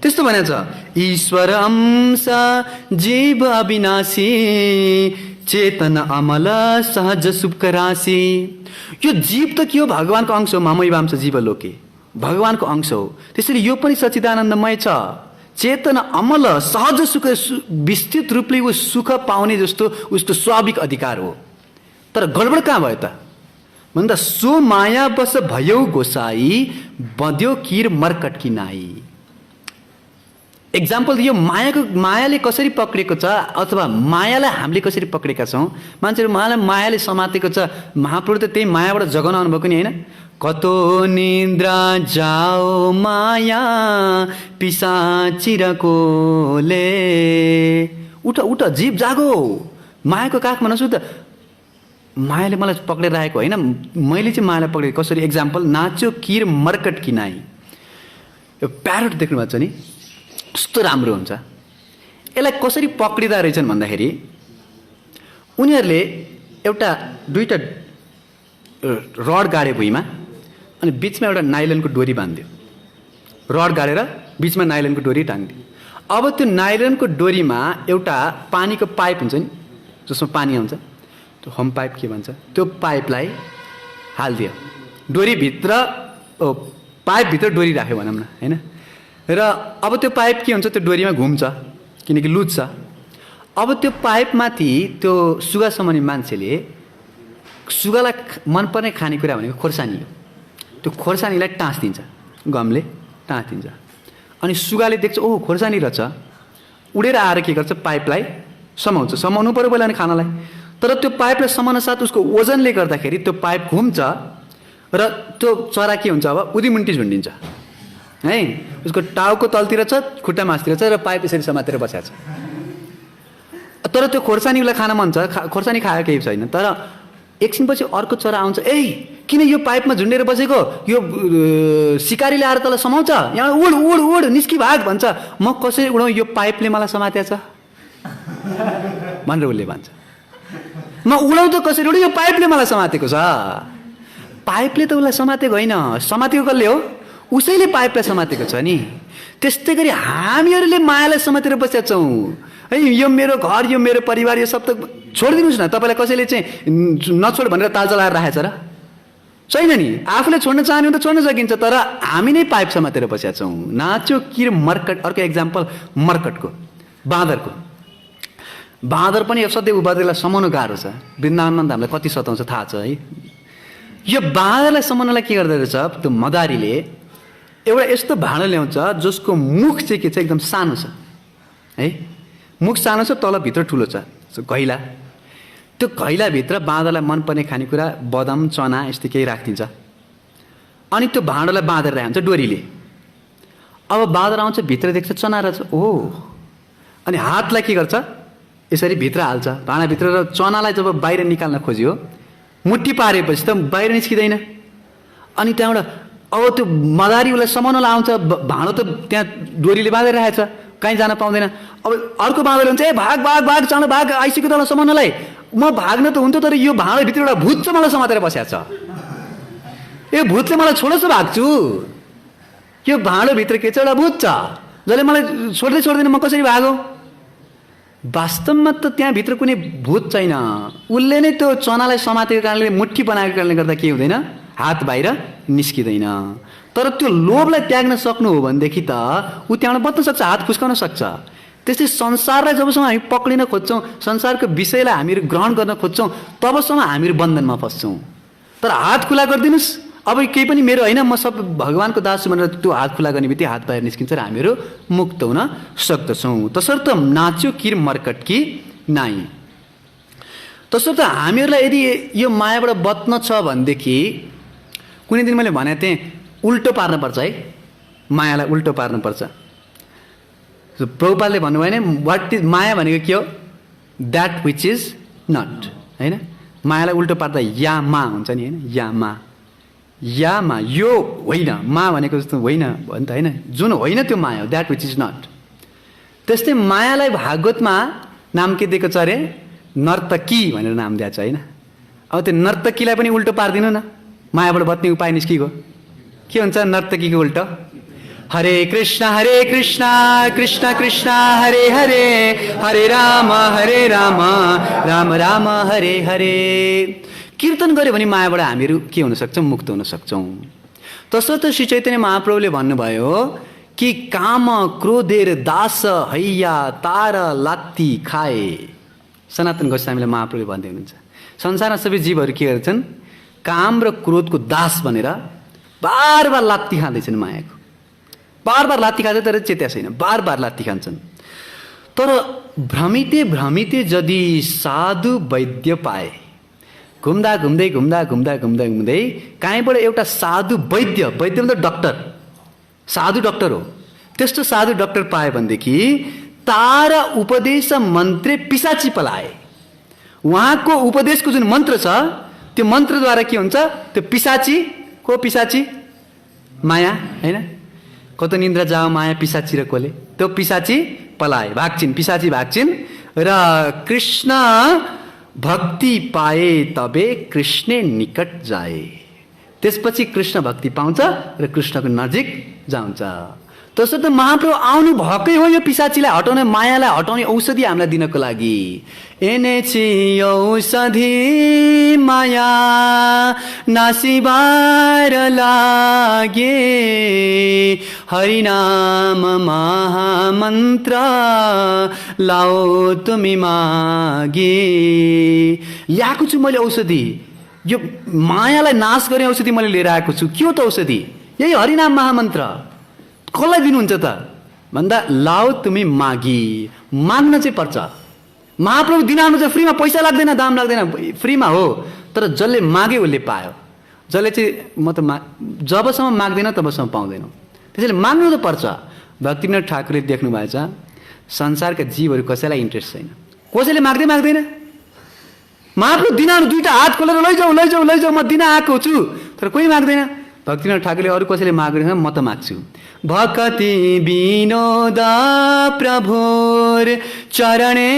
त्यस्तो भनेको छ, ईश्वर अंश जीव अविनाशी चेतन अमल सहज सुख राशि। यो जीव त के हो? भगवानको अंश हो, मामैवांश जीव लोके, भगवानको अंश हो। त्यसैले यो पनि सच्चिदानन्दमय छ, चेतन अमल सहज सुख, विस्तृत रूपले वो सुख पाउने जस्तो उसको स्वाभाविक अधिकार हो। तर गडबड कहाँ भयो त भन्दा सो माया बस भयो गोसाई बद्यो किर मर्कट कि नाई। एक्जाम्पल यो मायाले कसरी पक्रेको छ अथवा मायालाई हामीले कसरी पक्रेका छौँ। मान्छेहरू मायाले समातेको छ। महाप्रभु त त्यही मायाबाट जगाउन आउनुभएको नि, होइन? कतो निन्द्रा जाओ माया पिसाचिरकोले, उठ उठ जीव जागो, मायाको काखमा नसु त। मायाले मलाई पक्रेर राखेको होइन, मैले चाहिँ मायालाई पक्रेको। कसरी? एक्जाम्पल, नाच्यो किर मर्कट कि नाई। यो प्यारोट देख्नुभएको छ नि, कस्तो राम्रो हुन्छ। यसलाई कसरी पक्रिँदा रहेछन् भन्दाखेरि उनीहरूले दुईटा रड गाडे भुइँमा, अनि बिचमा एउटा नाइलनको डोरी बाँधिदियो। रड गाडेर बिचमा नाइलनको डोरी टाङ्दियो। अब त्यो नाइलनको डोरीमा एउटा पानीको पाइप हुन्छ नि, जसमा पानी आउँछ, त्यो होम पाइप के भन्छ, त्यो पाइपलाई हालिदियो। डोरीभित्र पाइपभित्र डोरी राख्यो भनौँ न, होइन? र अब त्यो पाइप के हुन्छ, त्यो डोरीमा घुम्छ किनकि लुज्छ। अब त्यो पाइपमाथि त्यो सुगा समाउने मान्छेले सुगालाई मनपर्ने खानेकुरा भनेको खोर्सानी हो। त्यो खोर्सानीलाई टाँसिदिन्छ, गमले टाँसिदिन्छ। अनि सुगाले देख्छ ओह खोर्सानी रहेछ, उडेर आएर के गर्छ, पाइपलाई समाउँछ। समाउनु पऱ्यो पहिला नि खानालाई। तर त्यो पाइपलाई समाउन साथ उसको वजनले गर्दाखेरि त्यो पाइप घुम्छ र त्यो चरा के हुन्छ, अब उदिमुन्टी झुन्डिन्छ है। उसको टाउको तलतिर छ, खुट्टा मासतिर छ र पाइप यसरी समातेर बसेको छ। तर त्यो खोर्सानी उसलाई खान मन छ, खोर्सानी खायो केही छैन। तर एकछिनपछि अर्को चरा आउँछ, ए किन यो पाइपमा झुन्डेर बसेको, यो सिकारीले आएर तँलाई समाउँछ, यहाँ उड उड उड निस्की भाग भन्छ। म कसरी उडाउँ, यो पाइपले मलाई समातेको छ भनेर उसले भन्छ। म उडाउँ त कसरी उडाउँ, यो पाइपले मलाई समातेको छ। पाइपले त उसलाई समातेको होइन, समातेको कसले हो? उसैले पाइपलाई समातेको छ नि। त्यस्तै गरी हामीहरूले मायालाई समातेर बसेका छौँ है। यो मेरो घर, यो मेरो परिवार, यो सब त छोडिदिनुहोस् न। तपाईँलाई कसैले चाहिँ नछोड भनेर ताल चलाएर राखेछ र? छैन नि। आफूले छोड्न चाहने त छोड्न सकिन्छ, तर हामी नै पाइप समातेर बसेका छौँ। नाच्यो किर मर्कट। अर्को एक्जाम्पल मर्कटको, बाँदरको। बाँदर पनि सधैँ बाँदरलाई समाउनु गाह्रो छ। वृन्दावनमा त हामीलाई कति सताउँछ थाहा छ है। यो बाँदरलाई समाउनलाई के गर्दो रहेछ त्यो मदारीले, एउटा यस्तो भाँडो ल्याउँछ जसको मुख चाहिँ के छ, एकदम सानो छ है। मुख सानो छ, तलभित्र ठुलो छ, घैला। त्यो घैलाभित्र बाँदरलाई मनपर्ने खानेकुरा बदाम चना यस्तो केही राखिदिन्छ। अनि त्यो भाँडोलाई बाँधेर राख्छ डोरीले। अब बाँदर आउँछ, भित्र देख्छ चना रहेछ, ओह। अनि हातलाई के गर्छ, यसरी भित्र हाल्छ भाँडाभित्र, र चनालाई जब बाहिर निकाल्न खोज्यो, मुट्ठी पारेपछि त बाहिर निस्किँदैन। अनि त्यहाँबाट अब त्यो मदारी उसलाई समाउनलाई आउँछ, भाँडो त त्यहाँ डोरीले बाँधेर राखेछ, कहीँ जान पाउँदैन। अब अर्को बाँदरले हुन्छ, ए भाग भाग भाग, चाँडो भाग, आइसक्यो तँलाई समाउनलाई। म भाग्न त हुन्थ्यो, तर यो भाँडोभित्र एउटा भूत चाहिँ मलाई समातेर बसेको छ। यो भूतले मलाई छोडोस् भाग्छु। यो भाँडोभित्र के छ, एउटा भूत छ जसले मलाई छोड्दै छोड्दैन, म कसरी भागौँ। वास्तवमा त त्यहाँभित्र कुनै भूत छैन। उसले नै त्यो चनालाई समातेको कारणले, मुट्ठी बनाएको कारणले गर्दा के हुँदैन, हात बाहिर निस्किँदैन। तर त्यो लोभलाई त्याग्न सक्नु हो भनेदेखि त ऊ त्यहाँबाट बच्न सक्छ, हात फुस्काउन सक्छ। त्यस्तै संसारलाई जबसम्म हामी पक्रिन खोज्छौँ, संसारको विषयलाई हामीहरू ग्रहण गर्न खोज्छौँ, तबसम्म हामीहरू बन्धनमा फस्छौँ। तर हात खुला गरिदिनुहोस्, अब केही पनि मेरो होइन, म सब भगवानको दास छु भनेर त्यो हात खुला गर्ने बित्तिकै हात बाहिर निस्किन्छ र हामीहरू मुक्त हुन सक्दछौँ। तसर्थ नाच्यो किर मर्कट कि नाई। तसर्थ हामीहरूलाई यदि यो मायाबाट बच्न छ भनेदेखि, कुनै दिन मैले भनेको थिएँ उल्टो पार्नुपर्छ है, मायालाई उल्टो पार्नुपर्छ। प्रभुपादले भन्नुभयो नि, वाट इज माया भनेको के हो, द्याट विच इज नट, होइन। मायालाई उल्टो पार्दा या मा हुन्छ नि, होइन, या मा, या मा, यो होइन, मा भनेको जस्तो होइन भन्छ होइन, जुन होइन त्यो माया हो, द्याट विच इज नट। त्यस्तै मायालाई भागवतमा नाम के दिएको छ अरे, नर्तकी भनेर नाम दिएको छ, होइन। अब त्यो नर्तकीलाई पनि उल्टो पारिदिनु न, मायाबाट बच्ने उपाय निस्किएको के हुन्छ नर्तकीको उल्टो, हरे कृष्ण कृष्ण कृष्ण हरे हरे, हरे राम राम राम हरे हरे। कीर्तन गऱ्यो भने मायाबाट हामीहरू के हुन सक्छौँ, मुक्त हुन सक्छौँ। तसर्थ श्री चैतन्य महाप्रभुले भन्नुभयो कि काम क्रोधेर दास हैया तार लात्ती खाए। सनातन गोस्वामीले महाप्रभुले भन्दै हुनुहुन्छ, संसारमा सबै जीवहरू के गर्छन्, काम र क्रोधको दास बनेर बार बार लात्ती खाँदैछन् मायाको। बार बार लात्ती खाँदै तर चेत्या छैन, बार बार लात्ती खान्छन्। तर भ्रमिते भ्रमिते यदि साधु वैद्य पाए, घुम्दा घुम्दै घुम्दा घुम्दा घुम्दा घुम्दै कहीँबाट एउटा साधु वैद्य, वैद्य मतलब डक्टर, साधु डक्टर हो, त्यस्तो साधु डक्टर पाए भनेदेखि तार उपदेश मन्त्रे पिसाची पलाए। उहाँको उपदेशको जुन मन्त्र छ, त्यो मन्त्रद्वारा के हुन्छ, त्यो पिसाची को, पिसाची माया होइन, कत निन्द्रा जाओ माया पिसाची र कोले, त्यो पिसाची पलाए, भाग्छिन्, पिसाची भाग्छिन् र कृष्ण भक्ति पाए तबे कृष्ण निकट जाए। त्यसपछि कृष्ण भक्ति पाउँछ र कृष्णको नजिक जान्छ। तसर्थ महाप्रभु आउनु भएकै हो यो पिसाचीलाई हटाउने, मायालाई हटाउने औषधि हामीलाई दिनको लागि। एने छि औषधि माया नासिबार लागे, हरिनाम महामन्त्र लाओ तुमी मागे। ल्याएको छु मैले औषधि, यो मायालाई नाश गर्ने औषधि मैले लिएर आएको छु। के हो त औषधि? यही हरिनाम महामन्त्र। कसलाई दिनुहुन्छ त भन्दा लाओ तुमी मागी, माग्न चाहिँ पर्छ। महाप्रभु दिनु चाहिँ फ्रीमा, पैसा लाग्दैन, दाम लाग्दैन, फ्रीमा हो। तर जसले मागे उसले पायो, जसले चाहिँ म त जबसम्म माग्दैन तबसम्म पाउँदैनौँ। त्यसैले माग्नु त पर्छ। भक्तिविनोद ठाकुरले देख्नु भएछ, संसारका जीवहरू कसैलाई इन्ट्रेस्ट छैन, कसैले माग्दैन। महाप्रभु दिनु दुईटा हात खोलेर लैजाऊ लैजाऊ लैजाऊ, म दिन आएको छु, तर कोही माग्दैन। भक्तिविनोद ठाकुरले अरू कसैले माग्दैन, म त माग्छु। भक्ति विनोद प्रभुर चरणे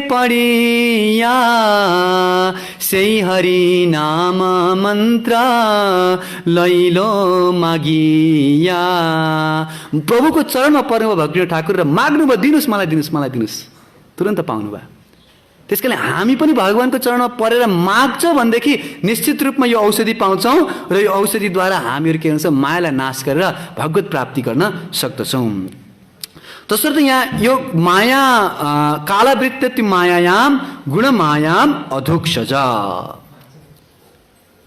पडिया, सेही हरि नाम मन्त्र लैलो मागिया। प्रभुको चरणमा पर्नुभयो भक्तिविनोद ठाकुर र माग्नुभयो, दिनुहोस् मलाई, दिनुहोस् मलाई, दिनुहोस्, तुरन्त पाउनुभयो। त्यसकारण हामी पनि भगवानको चरणमा परेर माग्छ भनेदेखि निश्चित रूपमा यो औषधि पाउँछौँ र यो औषधिद्वारा हामीहरू के हुन्छ मायालाई नाश गरेर भगवत प्राप्ति गर्न सक्दछौँ। तसर्थ यहाँ यो माया कालवृत्ति मायायाम गुणमायाम अधोक्षज,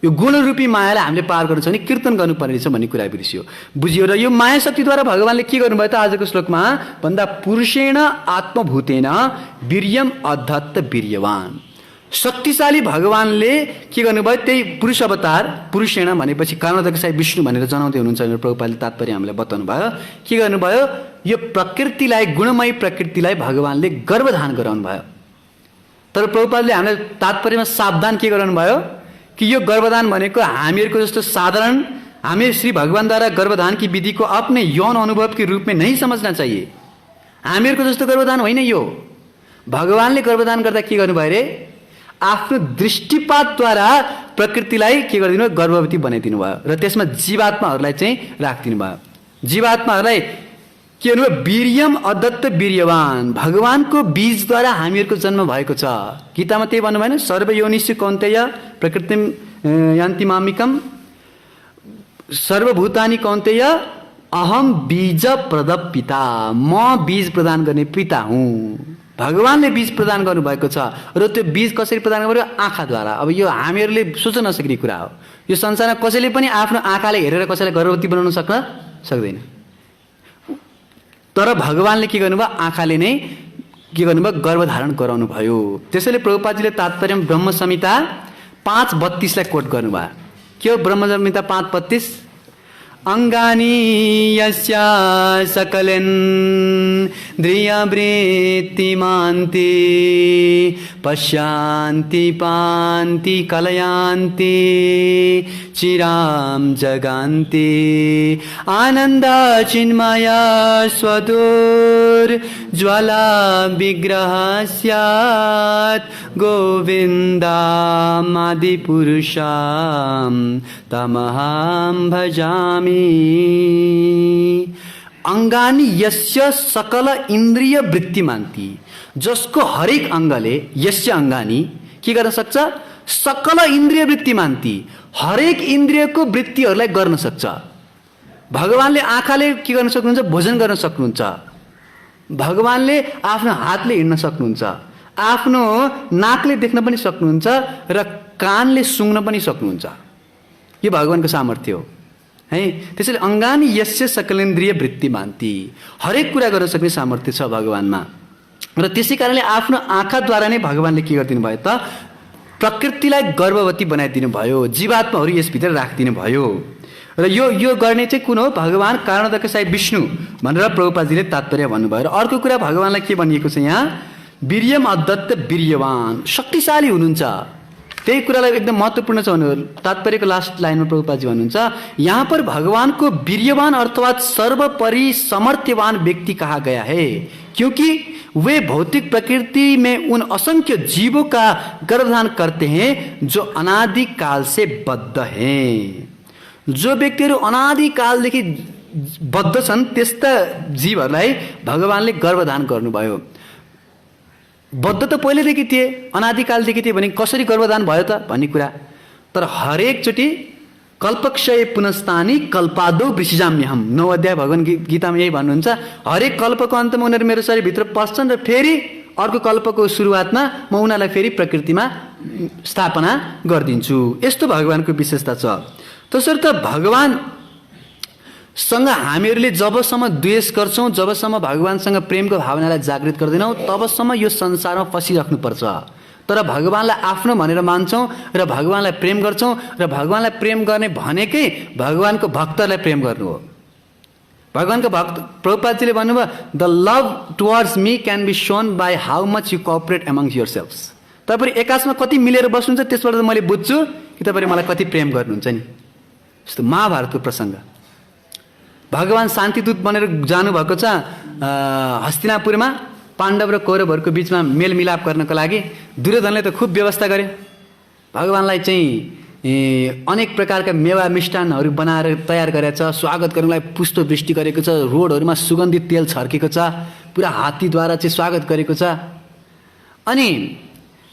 यो गुणरूपी मायालाई हामीले पार गर्नु छ भने कीर्तन गर्नुपर्ने रहेछ भन्ने कुरा बिर्सियो, बुझियो। र यो माया शक्तिद्वारा भगवानले के गर्नुभयो त आजको श्लोकमा भन्दा पुरुषेण आत्मभूतेन वीर्यम अधत्त वीर्यवान। शक्तिशाली भगवानले के गर्नुभयो त्यही पुरुष अवतार, पुरुषेण भनेपछि कारणोदकसाई विष्णु भनेर जनाउँदै हुनुहुन्छ भनेर प्रभुपादले तात्पर्य हामीलाई बताउनु भयो। के गर्नुभयो यो प्रकृतिलाई, गुणमयी प्रकृतिलाई भगवानले गर्भधान गराउनु भयो। तर प्रभुपादले हामीलाई तात्पर्यमा सावधान के गराउनु भयो कि यो गर्भधान भनेको हामीहरूको जस्तो साधारण हामी श्री भगवानद्वारा गर्भधान की विधि को अपने यौन अनुभव के रूप में नहीं समझना चाहिए। हामीहरूको जस्तो गर्भधान होइन यो। भगवानले गर्भधान गर्दा के गर्नुभयो अरे आफ्नो दृष्टिपातद्वारा प्रकृतिलाई के गरिदिनु भयो गर्भवती बनाइदिनु भयो र त्यसमा जीवात्माहरूलाई चाहिँ राखिदिनु भयो। जीवात्माहरूलाई के गर्नुभयो वीर्यम अदत्त वीर्यवान, भगवानको बीजद्वारा हामीहरूको जन्म भएको छ। गीतामा त्यही भन्नु भएन सर्वयोनिषु कौन्तेय प्रकृतिम यान्ति मामिकम सर्वभूतानि कौन्तेय अहम बीज प्रदप पिता, म बीज प्रदान गर्ने पिता हुँ। भगवानले बीज प्रदान गर्नुभएको छ र त्यो बीज कसरी प्रदान गर्यो आँखाद्वारा। अब यो हामीहरूले सोच्न नसक्ने कुरा हो। यो संसारमा कसैले पनि आफ्नो आँखाले हेरेर कसैलाई गर्भवती बनाउन सक्दैन। तर भगवानले के गर्नुभयो आँखाले नै के गर्नुभयो गर्भधारण गराउनु भयो। त्यसैले प्रभुपादजीले तात्पर्य ब्रह्म संहिता 5:32 कोट गर्नुभयो। के हो ब्रह्म संहिता 5:32? अंगानी यस्या सकलेन्द्रियवृत्तिमान्ति पश्यान्ति पान्ति कलयान्ति चिराम जगान्ति आनन्द चिन्मया स्वदूर ज्वाला विग्रह स्यात् गोविन्दामादि पुरुषां तमहं भजामि। अंगानी यस्य सकल इंद्रिय वृत्तिमान्ति, जसको हरेक अंगले यस्य अंगानी के गर्न सक्छ सकल इंद्रिय वृत्तिमान्ति, हरेक इन्द्रियको वृत्तिहरूलाई गर्न सक्छ। भगवानले आँखाले के गर्न सक्नुहुन्छ भोजन गर्न सक्नुहुन्छ, भगवानले आफ्नो हातले हिँड्न सक्नुहुन्छ, आफ्नो नाकले देख्न पनि सक्नुहुन्छ र कानले सुँग्न पनि सक्नुहुन्छ। यो भगवानको सामर्थ्य हो है। त्यसैले अंगानी यस्य सकलेन्द्रिय वृत्तिमान्ति, हरेक कुरा गर्न सक्ने सामर्थ्य छ भगवानमा। र त्यसै कारणले आफ्नो आँखाद्वारा नै भगवानले के गरिदिनु भयो त प्रकृतिलाई गर्भवती बनाइदिनु भयो, जीवात्माहरू यसभित्र राखिदिनु भयो। र यो गर्ने चाहिँ कुन हो भगवान कारणोदकसाई विष्णु भनेर प्रभुपादजीले तात्पर्य भन्नुभयो। र अर्को कुरा भगवानलाई के भनिएको छ यहाँ वीर्यम अदत्त वीर्यवान, शक्तिशाली हुनुहुन्छ। त्यही कुरालाई एकदम महत्त्वपूर्ण छ भन्नु तात्पर्यको लास्ट लाइनमा प्रभुपादजी भन्नुहुन्छ यहाँ पर भगवान को वीर्यवान अर्थात सर्वपरि समर्थ्यवान व्यक्ति कहा गया है क्योंकि वे भौतिक प्रकृति में उन असंख्य जीवों का गर्भधान करते हैं जो अनादि काल से बद्ध हैं। जो व्यक्तिहरू अनादि कालदेखि बद्ध छन् त्यस्ता जीवहरूलाई भगवानले गर्भधान गर्नुभयो। बद्ध त पहिलेदेखि थिए, अनादिकालदेखि थिए भने कसरी गर्भधान भयो त भन्ने कुरा। तर हरेकचोटि कल्पक्षय पुनस्तानी कल्पादो वृषिजाम्यहम, 9 अध्याय भगवान गीतामा यही भन्नुहुन्छ। हरेक कल्पको अन्तमा उनीहरू मेरो शरीरभित्र पस्छन् र फेरि अर्को कल्पको सुरुवातमा म उनीहरूलाई फेरि प्रकृतिमा स्थापना गरिदिन्छु। यस्तो भगवानको विशेषता छ। तसर्थ भगवान सँग हामीहरूले जबसम्म द्वेष गर्छौँ, जबसम्म भगवानसँग प्रेमको भावनालाई जागृत गर्दैनौँ तबसम्म यो संसारमा फसिराख्नुपर्छ। तर भगवानलाई आफ्नो भनेर मान्छौँ र भगवानलाई प्रेम गर्छौँ र भगवानलाई प्रेम गर्ने भनेकै भगवानको भक्तहरूलाई प्रेम गर्नु हो। भगवानको भक्त प्रभुपादजीले भन्नुभयो the love towards me can be shown by how much you cooperate amongst yourselves. तपाईँ एकासमा कति मिलेर बस्नुहुन्छ त्यसबाट त मैले बुझ्छु कि तपाईँले मलाई कति प्रेम गर्नुहुन्छ नि। जस्तो महाभारतको प्रसङ्ग, भगवान शान्तिदूत बनेर जानुभएको छ हस्तिनापुरमा पाण्डव र कौरवहरूको बिचमा मेलमिलाप गर्नको लागि। दुर्योधनले त खुब व्यवस्था गरे, भगवानलाई चाहिँ अनेक प्रकारका मेवा मिष्टान्नहरू बनाएर तयार गरेको छ, स्वागत गर्नलाई पुष्पवृष्टि गरेको छ, रोडहरूमा सुगन्धित तेल छर्केको छ, पुरा हात्तीद्वारा चाहिँ स्वागत गरेको छ। अनि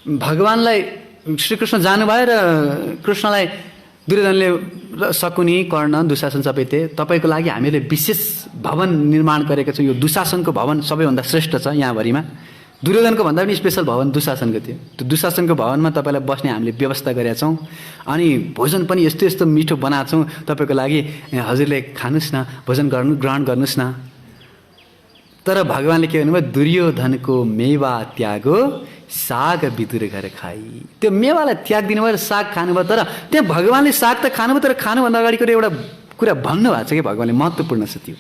भगवानलाई श्रीकृष्ण जानुभयो र कृष्णलाई दुर्योधनले शकुनी कर्ण दुशासन सबै थिए, तपाईँको लागि हामीले विशेष भवन निर्माण गरेका छौँ, यो दुशासनको भवन सबैभन्दा श्रेष्ठ छ यहाँभरिमा। दुर्योधनको भन्दा पनि स्पेसल भवन दुशासनको थियो। त्यो दुशासनको भवनमा तपाईँलाई बस्ने हामीले व्यवस्था गरेका छौँ, अनि भोजन पनि यस्तो यस्तो मिठो बनाएको छौँ तपाईँको लागि, हजुरले खानुहोस् न, भोजन ग्रहण गर्नुहोस् न। तर भगवान्ले के भन्नुभयो, दुर्योधनको मेवा त्यागो साग विदुर घर खाई। त्यो मेवालाई त्याग दिनुभयो र साग खानुभयो। तर त्यहाँ भगवान्ले साग त खानुभयो, तर खानुभन्दा अगाडिको एउटा कुरा भन्नुभएको छ कि भगवान्ले, महत्त्वपूर्ण छ त्यो।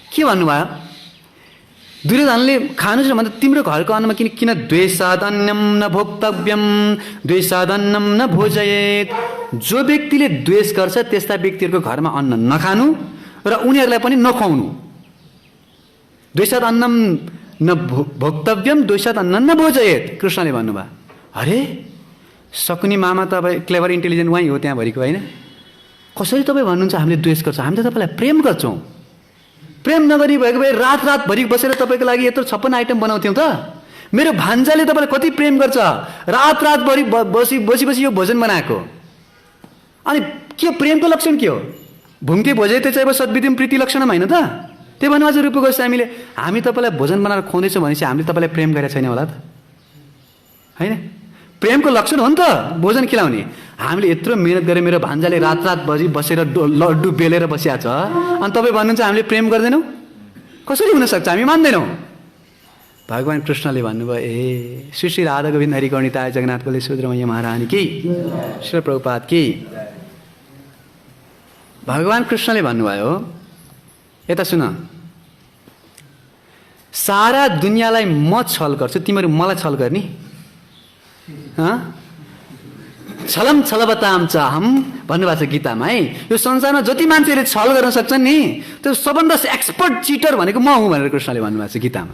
के भन्नुभयो, दुर्योधनले खानुहोस् न भन्दा तिम्रो घरको अन्नमा किन द्वेषाद अन्नम न भोक्तव्यम द्वेषादन्नम न भोजयेत। जो व्यक्तिले द्वेष गर्छ त्यस्ता व्यक्तिहरूको घरमा अन्न नखानु र उनीहरूलाई पनि नखुवाउनु। द्वेषाद अन्नम न भोक्तव्यम द्वेषाद अन्न न भोजयेत, कृष्णले भन्नुभयो। अरे शकुनी मामा तपाईँ क्लेभर इन्टेलिजेन्ट उहाँ हो त्यहाँभरिको, होइन? कसरी तपाईँ भन्नुहुन्छ हामीले द्वेष गर्छौँ? हामी त तपाईँलाई प्रेम गर्छौँ। प्रेम नगरी भएको भए रातभरि बसेर तपाईँको लागि यत्रो 56 आइटम बनाउँथ्यौँ त। मेरो भान्जाले तपाईँलाई कति प्रेम गर्छ, रातभरि बसी यो भोजन बनाएको। अनि के प्रेमको लक्षण के हो? भुङ्के भोजे चाहिँ अब सद्विधिम प्रीति लक्षण होइन त? त्यो भन्नु अझ रूप गोस्वामीले हामी तपाईँलाई भोजन बनाएर खुवाउँदैछौँ भनेपछि हामीले तपाईँलाई प्रेम गरेका छैन होला त, होइन? प्रेमको लक्षण हो नि त भोजन खिलाउने। हामीले यत्रो मिहिनेत गरेर मेरो भान्जाले रातभरि बसेर लड्डु बेलेर बसिया छ, अनि तपाईँ भन्नुहुन्छ हामीले प्रेम गर्दैनौँ? कसरी हुनसक्छ? हामी मान्दैनौँ। भगवान् कृष्णले भन्नुभयो, ए श्री श्री राधा गोविन्द हरि गौणिताय जगन्नाथ बलदेव सुभद्रा महारानी की, श्री प्रभुपाद की। भगवान् कृष्णले भन्नुभयो, यता सुन, सारा दुनियाँलाई म छल गर्छु, तिमीहरू मलाई छल गर्ने? छलम छलबताम चाहम भन्नुभएको छ गीतामा, है? यो संसारमा जति मान्छेले छल गर्न सक्छन् नि, त्यो सबभन्दा एक्सपर्ट चिटर भनेको म हुँ भनेर कृष्णले भन्नुभएको छ गीतामा।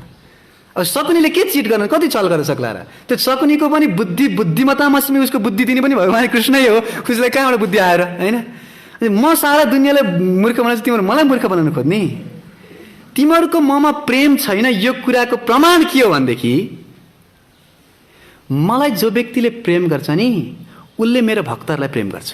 अब शकुनीले के चिट गर्न, कति छल गर्न सक्ला र? त्यो शकुनीको पनि बुद्धिमतामस्मी, उसको बुद्धि दिने पनि भगवान् कृष्णै हो। उसलाई कहाँबाट बुद्धि आएर, होइन? म सारा दुनियाँलाई मूर्ख बनाउँछु, तिमीहरू मलाई मूर्ख बनाउनु खोज्ने? तिमीहरूको ममा प्रेम छैन, यो कुराको प्रमाण के हो भनेदेखि, मलाई जो व्यक्तिले प्रेम गर्छ नि उसले मेरो भक्तहरूलाई प्रेम गर्छ।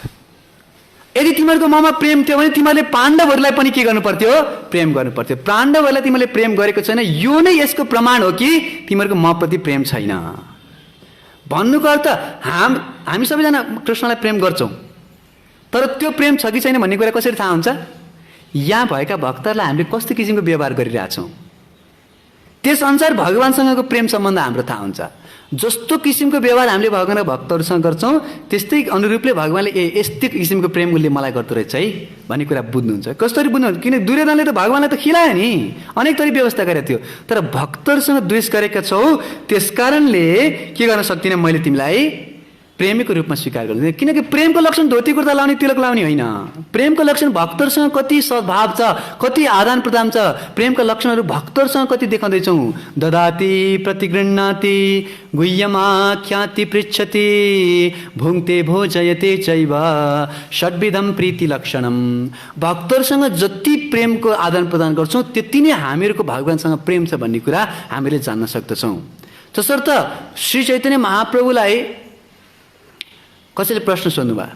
यदि तिमीहरूको ममा प्रेम थियो भने तिमीहरूले पाण्डवहरूलाई पनि के गर्नु पर्थ्यो? प्रेम गर्नु पर्थ्यो। पाण्डवहरूलाई तिमीले प्रेम गरेको छैन, यो नै यसको प्रमाण हो कि तिमीहरूको मप्रति प्रेम छैन। भन्नुको अर्थ हामी सबैजना कृष्णलाई प्रेम गर्छौँ, तर त्यो प्रेम छ कि छैन भन्ने कुरा कसरी थाहा हुन्छ? यहाँ भएका भक्तहरूलाई हामीले कस्तो किसिमको व्यवहार गरिरहेछौँ त्यसअनुसार भगवान्सँगको प्रेम सम्बन्ध हाम्रो थाहा हुन्छ। जस्तो किसिमको व्यवहार हामीले भगवान् भक्तहरूसँग गर्छौँ त्यस्तै अनुरूपले भगवान्ले यस्तै किसिमको प्रेम उसले मलाई गर्दो रहेछ है भन्ने कुरा बुझ्नुहुन्छ। कसरी बुझ्नुहुन्छ? किन दुर्योधनले त भगवान्लाई त खिलायो नि, अनेक थरी व्यवस्था गरेको थियो, तर भक्तहरूसँग द्वेष गरेका छौ, त्यसकारणले के गर्न सक्दिनँ मैले तिमीलाई प्रेमीको रूपमा स्वीकार गर्दैन। किनकि प्रेमको लक्षण धोती कुर्ता लाउने तिलक लाउने होइन। प्रेमको लक्षण भक्तहरूसँग कति सद्भाव छ, कति आदान प्रदान छ, प्रेमका लक्षणहरू भक्तहरूसँग कति देखाउँदैछौँ। ददाति प्रतिगृह्णाति गुह्यमाख्याति पृच्छति भुङ्क्ते भोजयते चैव षड्विधम प्रीति लक्षणम। भक्तहरूसँग जति प्रेमको आदान प्रदान गर्छौँ त्यति नै हामीहरूको भगवान्सँग प्रेम छ भन्ने कुरा हामीले जान्न सक्दछौँ। तसर्थ श्री चैतन्य महाप्रभुलाई कसैले प्रश्न सोध्नुभयो,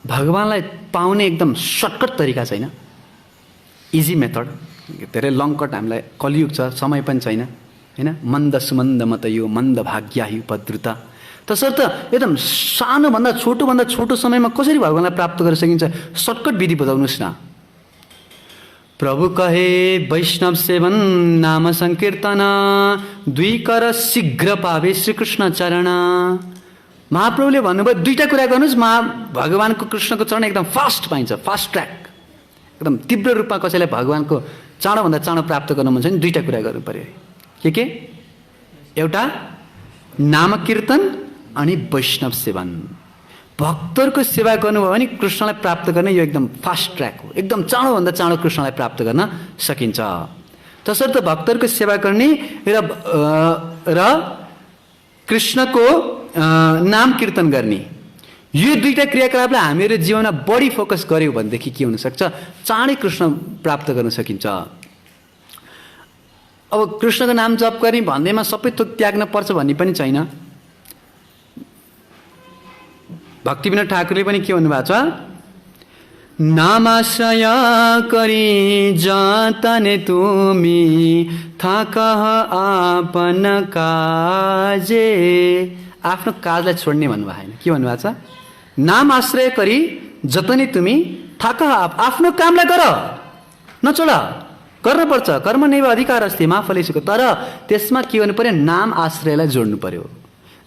भगवान्लाई पाउने एकदम सर्टकट तरिका छैन? इजी मेथड, धेरै लङ कट हामीलाई कलियुग छ, समय पनि छैन, होइन? मन्द सुमन्द मत यो मन्द भाग्या उपद्रुत। तसर्थ एकदम सानोभन्दा छोटो समयमा कसरी भगवान्लाई प्राप्त गर्न सकिन्छ? सर्टकट विधि बताउनुहोस् न। प्रभु कहे वैष्णव सेवन नाम संकीर्तन दुई कर शीघ्र पावे श्रीकृष्ण चरण। महाप्रभुले भन्नुभयो दुईटा कुरा गर्नुहोस्, भगवानको कृष्णको चरण एकदम फास्ट पाइन्छ, फास्ट ट्र्याक, एकदम तीव्र रूपमा कसैलाई भगवानको चाँडोभन्दा चाँडो प्राप्त गर्नु मन छ भने दुईटा कुरा गर्नु पर्यो। के? एउटा नाम कीर्तन अनि वैष्णव सेवन। भक्तहरूको सेवा गर्नुभयो भने कृष्णलाई प्राप्त गर्ने यो एकदम फास्ट ट्र्याक हो, एकदम चाँडोभन्दा चाँडो कृष्णलाई प्राप्त गर्न सकिन्छ। तसर्थ भक्तहरूको सेवा गर्ने र कृष्णको नाम कीर्तन गर्ने, यो दुईटा क्रियाकलापलाई हामीहरू जीवनमा बढी फोकस गर्यौँ भनेदेखि के हुनसक्छ? चाँडै कृष्ण प्राप्त गर्न सकिन्छ। अब कृष्णको नाम जप गर्ने भन्दैमा सबै थोक त्याग्न पर्छ भन्ने पनि छैन। भक्तिविनोद ठाकुरले पनि के भन्नुभएको छ, नामाश्रय करी जातने तुमी थाकह आपन काजे। आफ्नो काजलाई छोड्ने भन्नुभएको होइन, के भन्नुभएको छ, नाम आश्रय करी जतने तुमी थाकह आफ्नो कामलाई गर, नछोड, गर्नुपर्छ। कर्म नैव अधिकार अस्ति मा फलेषुको। तर त्यसमा के गर्नु पर्यो, नाम आश्रयलाई जोड्नु पर्यो।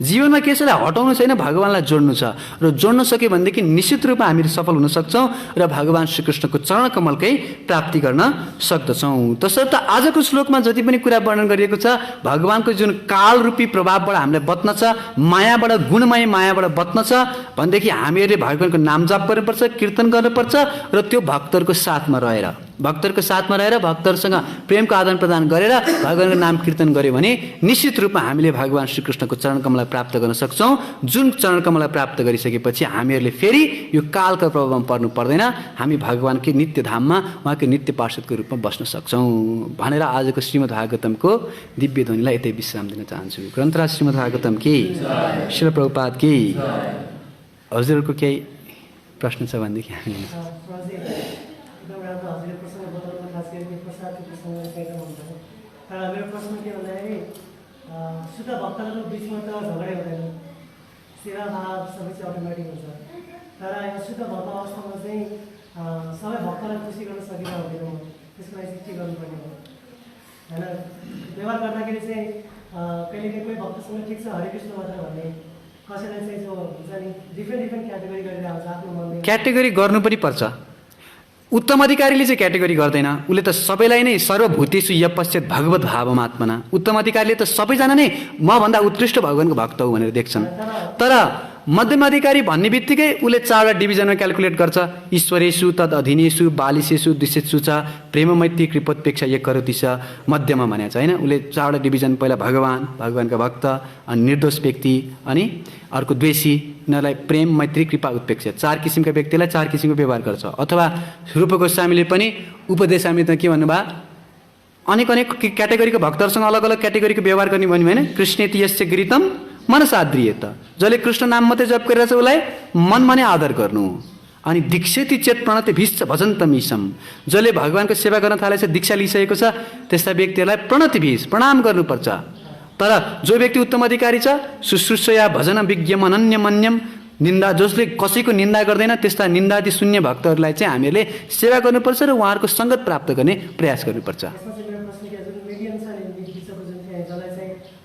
जीवनमा कसैलाई हटाउनु छैन, भगवान्लाई जोड्नु छ। र जोड्न सक्यो भनेदेखि निश्चित रूपमा हामीहरू सफल हुन सक्छौँ र भगवान् श्रीकृष्णको चरण कमलकै प्राप्ति गर्न सक्दछौँ। तसर्थ आजको श्लोकमा जति पनि कुरा वर्णन गरिएको छ, भगवान्को जुन कालरूपी प्रभावबाट हामीलाई बच्न छ, मायाबाट, गुणमय मायाबाट बच्न छ भनेदेखि हामीहरूले भगवान्को नाम जाप गर्नुपर्छ, कीर्तन गर्नुपर्छ र त्यो भक्तहरूको साथमा रहेर, भक्तहरूसँग प्रेमको आदान प्रदान गरेर भगवान्को नाम कीर्तन गर्यो भने निश्चित रूपमा हामीले भगवान् श्रीकृष्णको चरण कमललाई प्राप्त गर्न सक्छौँ। जुन चरण कमललाई प्राप्त गरिसकेपछि हामीहरूले फेरि यो कालको प्रभावमा पर्नु पर्दैन, हामी भगवान्कै नित्य धाममा उहाँकै नित्य पार्षदको रूपमा बस्न सक्छौँ भनेर आजको श्रीमद् भागवतमको दिव्य ध्वनिलाई यतै विश्राम दिन चाहन्छु। ग्रन्थराज श्रीमद् भागवतम कि श्रील प्रभुपाद कि। हजुरहरूको केही प्रश्न छ भनेदेखि हामी मेरो प्रश्न के भन्दाखेरि शुद्ध भक्तहरूको बिचमा त झगडै हुँदैन, सेवा भाव सबै चाहिँ अटोमेटिक हुन्छ। तर यो शुद्ध भक्त अवस्थामा चाहिँ सबै भक्तलाई खुसी गर्न सकिरहेको हुँदैन, त्यसको लागि चाहिँ के गर्नुपर्ने हो होइन। व्यवहार गर्दाखेरि चाहिँ कहिले कोही भक्तसँग ठिक छ हरे कृष्ण मात्र भन्ने, कसैलाई चाहिँ जो हुन्छ नि डिफ्रेन्ट क्याटेगोरी गरेर आउँछ आफ्नो मनले। क्याटेगोरी गर्नु पनि पर्छ। उत्तम अधिकारीले चाहिँ क्याटेगोरी गर्दैन, उसले त सबैलाई नै सर्वभूतेषु यपश्यत भगवत भावमात्मना, उत्तम अधिकारीले त सबैजना नै मभन्दा उत्कृष्ट भगवान्को भक्त हो भनेर देख्छन्। तर मध्यम अधिकारी भन्ने बित्तिकै उसले 4वटा डिभिजनमा क्यालकुलेट गर्छ, ईश्वरेषु तद अधीनेषु बालिसेषु दिशेषु च प्रेम मैत्री कृपोत्पेक्षा एक करोति छ मध्यमा भनेको छ होइन। उसले 4वटा डिभिजन, पहिला भगवान्का भक्त, अनि निर्दोष व्यक्ति, अनि अर्को द्वेषी, यिनीहरूलाई प्रेम मैत्री कृपा उत्पेक्षा, 4 किसिमका व्यक्तिलाई 4 किसिमको व्यवहार गर्छ। अथवा रूप गोस्वामीले पनि उपदेशामृतमा के भन्नुभयो, अनेक क्याटेगोरीको भक्तहरूसँग अलग अलग क्याटेगोरीको व्यवहार गर्ने भन्यो भने कृष्णेति यस्य गिरितम मनसाद्रियत, जसले कृष्ण नाम मात्रै जप गरिरहेछ उसलाई मनमा नै आदर गर्नु। अनि दीक्षेति चेत प्रणति भीष्ट भजन्त मिसम, जसले भगवान्को सेवा गर्न थालेछ, दीक्षा लिइसकेको छ, त्यस्ता व्यक्तिहरूलाई प्रणति भीष प्रणाम गर्नुपर्छ। तर जो व्यक्ति उत्तम अधिकारी छ, शुश्रूषया भजन विज्ञम अनन्य मन्यम, निन्दा, जसले कसैको निन्दा गर्दैन, त्यस्ता निन्दादि शून्य भक्तहरूलाई चाहिँ हामीहरूले सेवा गर्नुपर्छ र उहाँहरूको सङ्गत प्राप्त गर्ने प्रयास गर्नुपर्छ।